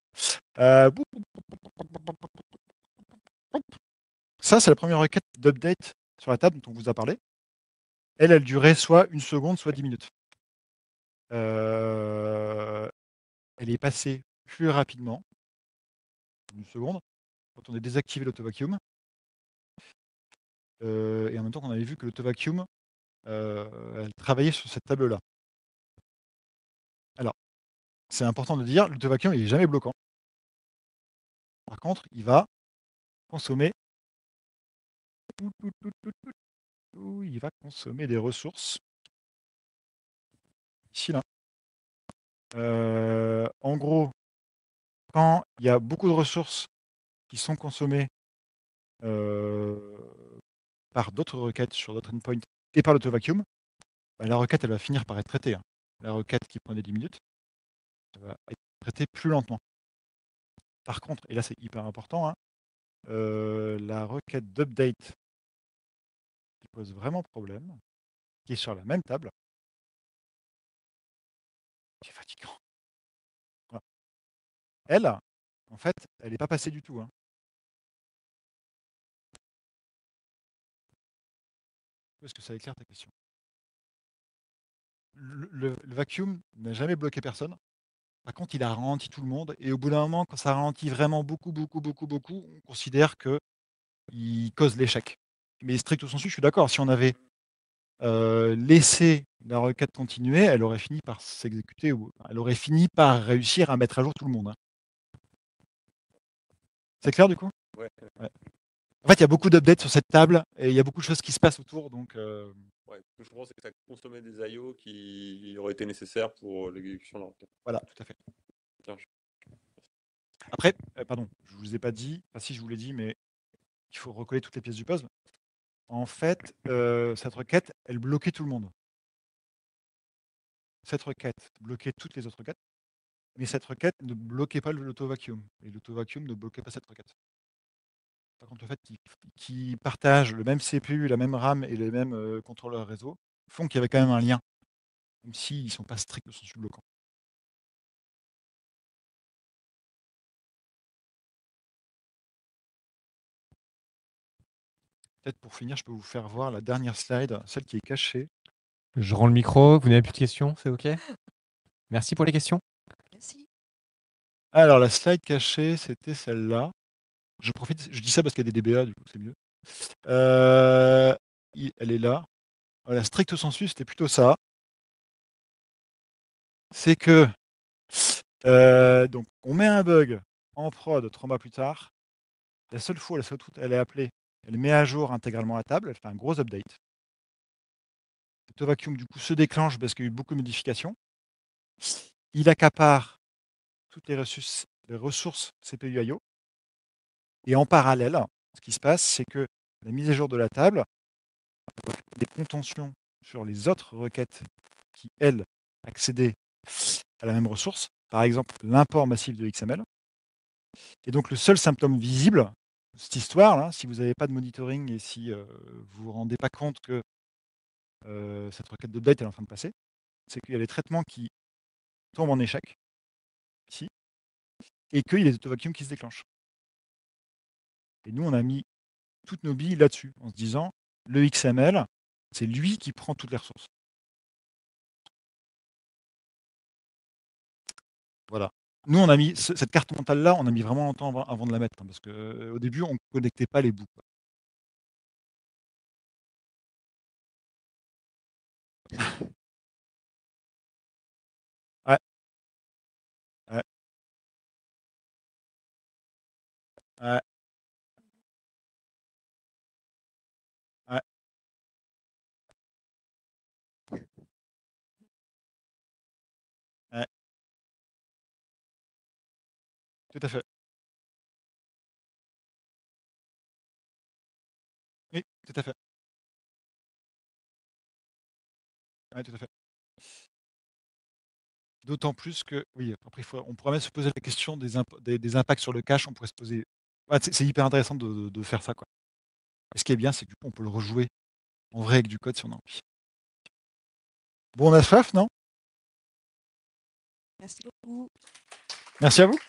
Ça, c'est la première requête d'update sur la table dont on vous a parlé. Elle durait soit 1 seconde, soit 10 minutes. Elle est passée plus rapidement, 1 seconde, quand on a désactivé l'autovacuum. Et en même temps qu'on avait vu que l'autovacuum, elle travaillait sur cette table-là. Alors, c'est important de dire, l'autovacuum, il n'est jamais bloquant. Par contre, il va consommer des ressources. Ici, là. En gros, quand il y a beaucoup de ressources qui sont consommées par d'autres requêtes sur d'autres endpoints et par l'autovacuum, la requête, elle va finir par être traitée. La requête qui prenait 10 minutes, elle va être traitée plus lentement. Par contre, et là c'est hyper important, la requête d'update qui pose vraiment problème, qui est sur la même table, c'est fatigant. Voilà. Elle, en fait, elle n'est pas passée du tout. Est-ce que ça éclaire ta question? Le vacuum n'a jamais bloqué personne. Par contre, il a ralenti tout le monde. Et au bout d'un moment, quand ça ralentit vraiment beaucoup, on considère qu'il cause l'échec. Mais stricto sensu, je suis d'accord. Si on avait laissé la requête continuer, elle aurait fini par s'exécuter, ou elle aurait fini par réussir à mettre à jour tout le monde. C'est clair du coup? Ouais. En fait, il y a beaucoup d'updates sur cette table et il y a beaucoup de choses qui se passent autour. Donc, Ouais, ce que je pense, c'est que ça consommait des IO qui auraient été nécessaires pour l'exécution de la requête. voilà, tout à fait. Tiens, Après, pardon, je ne vous ai pas dit, enfin si je vous l'ai dit, mais il faut recoller toutes les pièces du puzzle. En fait, cette requête, elle bloquait tout le monde. Cette requête bloquait toutes les autres requêtes, mais cette requête ne bloquait pas l'auto-vacuum. Et l'auto-vacuum ne bloquait pas cette requête. Par contre, le fait qu'ils partagent le même CPU, la même RAM et les mêmes contrôleurs réseau font qu'il y avait quand même un lien, même s'ils ne sont pas stricts au sens du bloquant. Peut-être pour finir, je peux vous faire voir la dernière slide, celle qui est cachée. Je rends le micro, vous n'avez plus de questions, c'est OK? Merci pour les questions. Merci. Alors, la slide cachée, c'était celle-là. Je profite, je dis ça parce qu'il y a des DBA, du coup, c'est mieux. Elle est là. Voilà, stricto sensu, c'était plutôt ça. C'est que, donc, on met un bug en prod 3 mois plus tard. La seule fois elle est appelée, elle met à jour intégralement la table, elle fait un gros update. L'autovacuum, du coup, se déclenche parce qu'il y a eu beaucoup de modifications. Il accapare toutes les ressources CPU IO. Et en parallèle, ce qui se passe, c'est que la mise à jour de la table, des contentions sur les autres requêtes qui, elles, accédaient à la même ressource, par exemple l'import massif de XML. Et donc le seul symptôme visible de cette histoire, si vous n'avez pas de monitoring et si vous vous rendez pas compte que cette requête d'update est en train de passer, c'est qu'il y a les traitements qui tombent en échec, ici, et qu'il y a des autovacuums qui se déclenchent. Et nous, on a mis toutes nos billes là-dessus, en se disant, le XML, c'est lui qui prend toutes les ressources. Voilà. Nous, on a mis cette carte mentale-là, on a mis vraiment longtemps avant de la mettre, parce qu'au début, on ne connectait pas les bouts. Ouais. Ouais. Ouais. Ouais. Ouais. Tout à fait. Oui, tout à fait. Ouais, tout à fait. D'autant plus que, oui, après, on pourrait même se poser la question des impacts sur le cache. On pourrait se poser. Ouais, c'est hyper intéressant de faire ça, quoi. Et ce qui est bien, c'est que du coup, on peut le rejouer en vrai avec du code si on a envie. Bon, on a soif, non? Merci beaucoup. Merci à vous.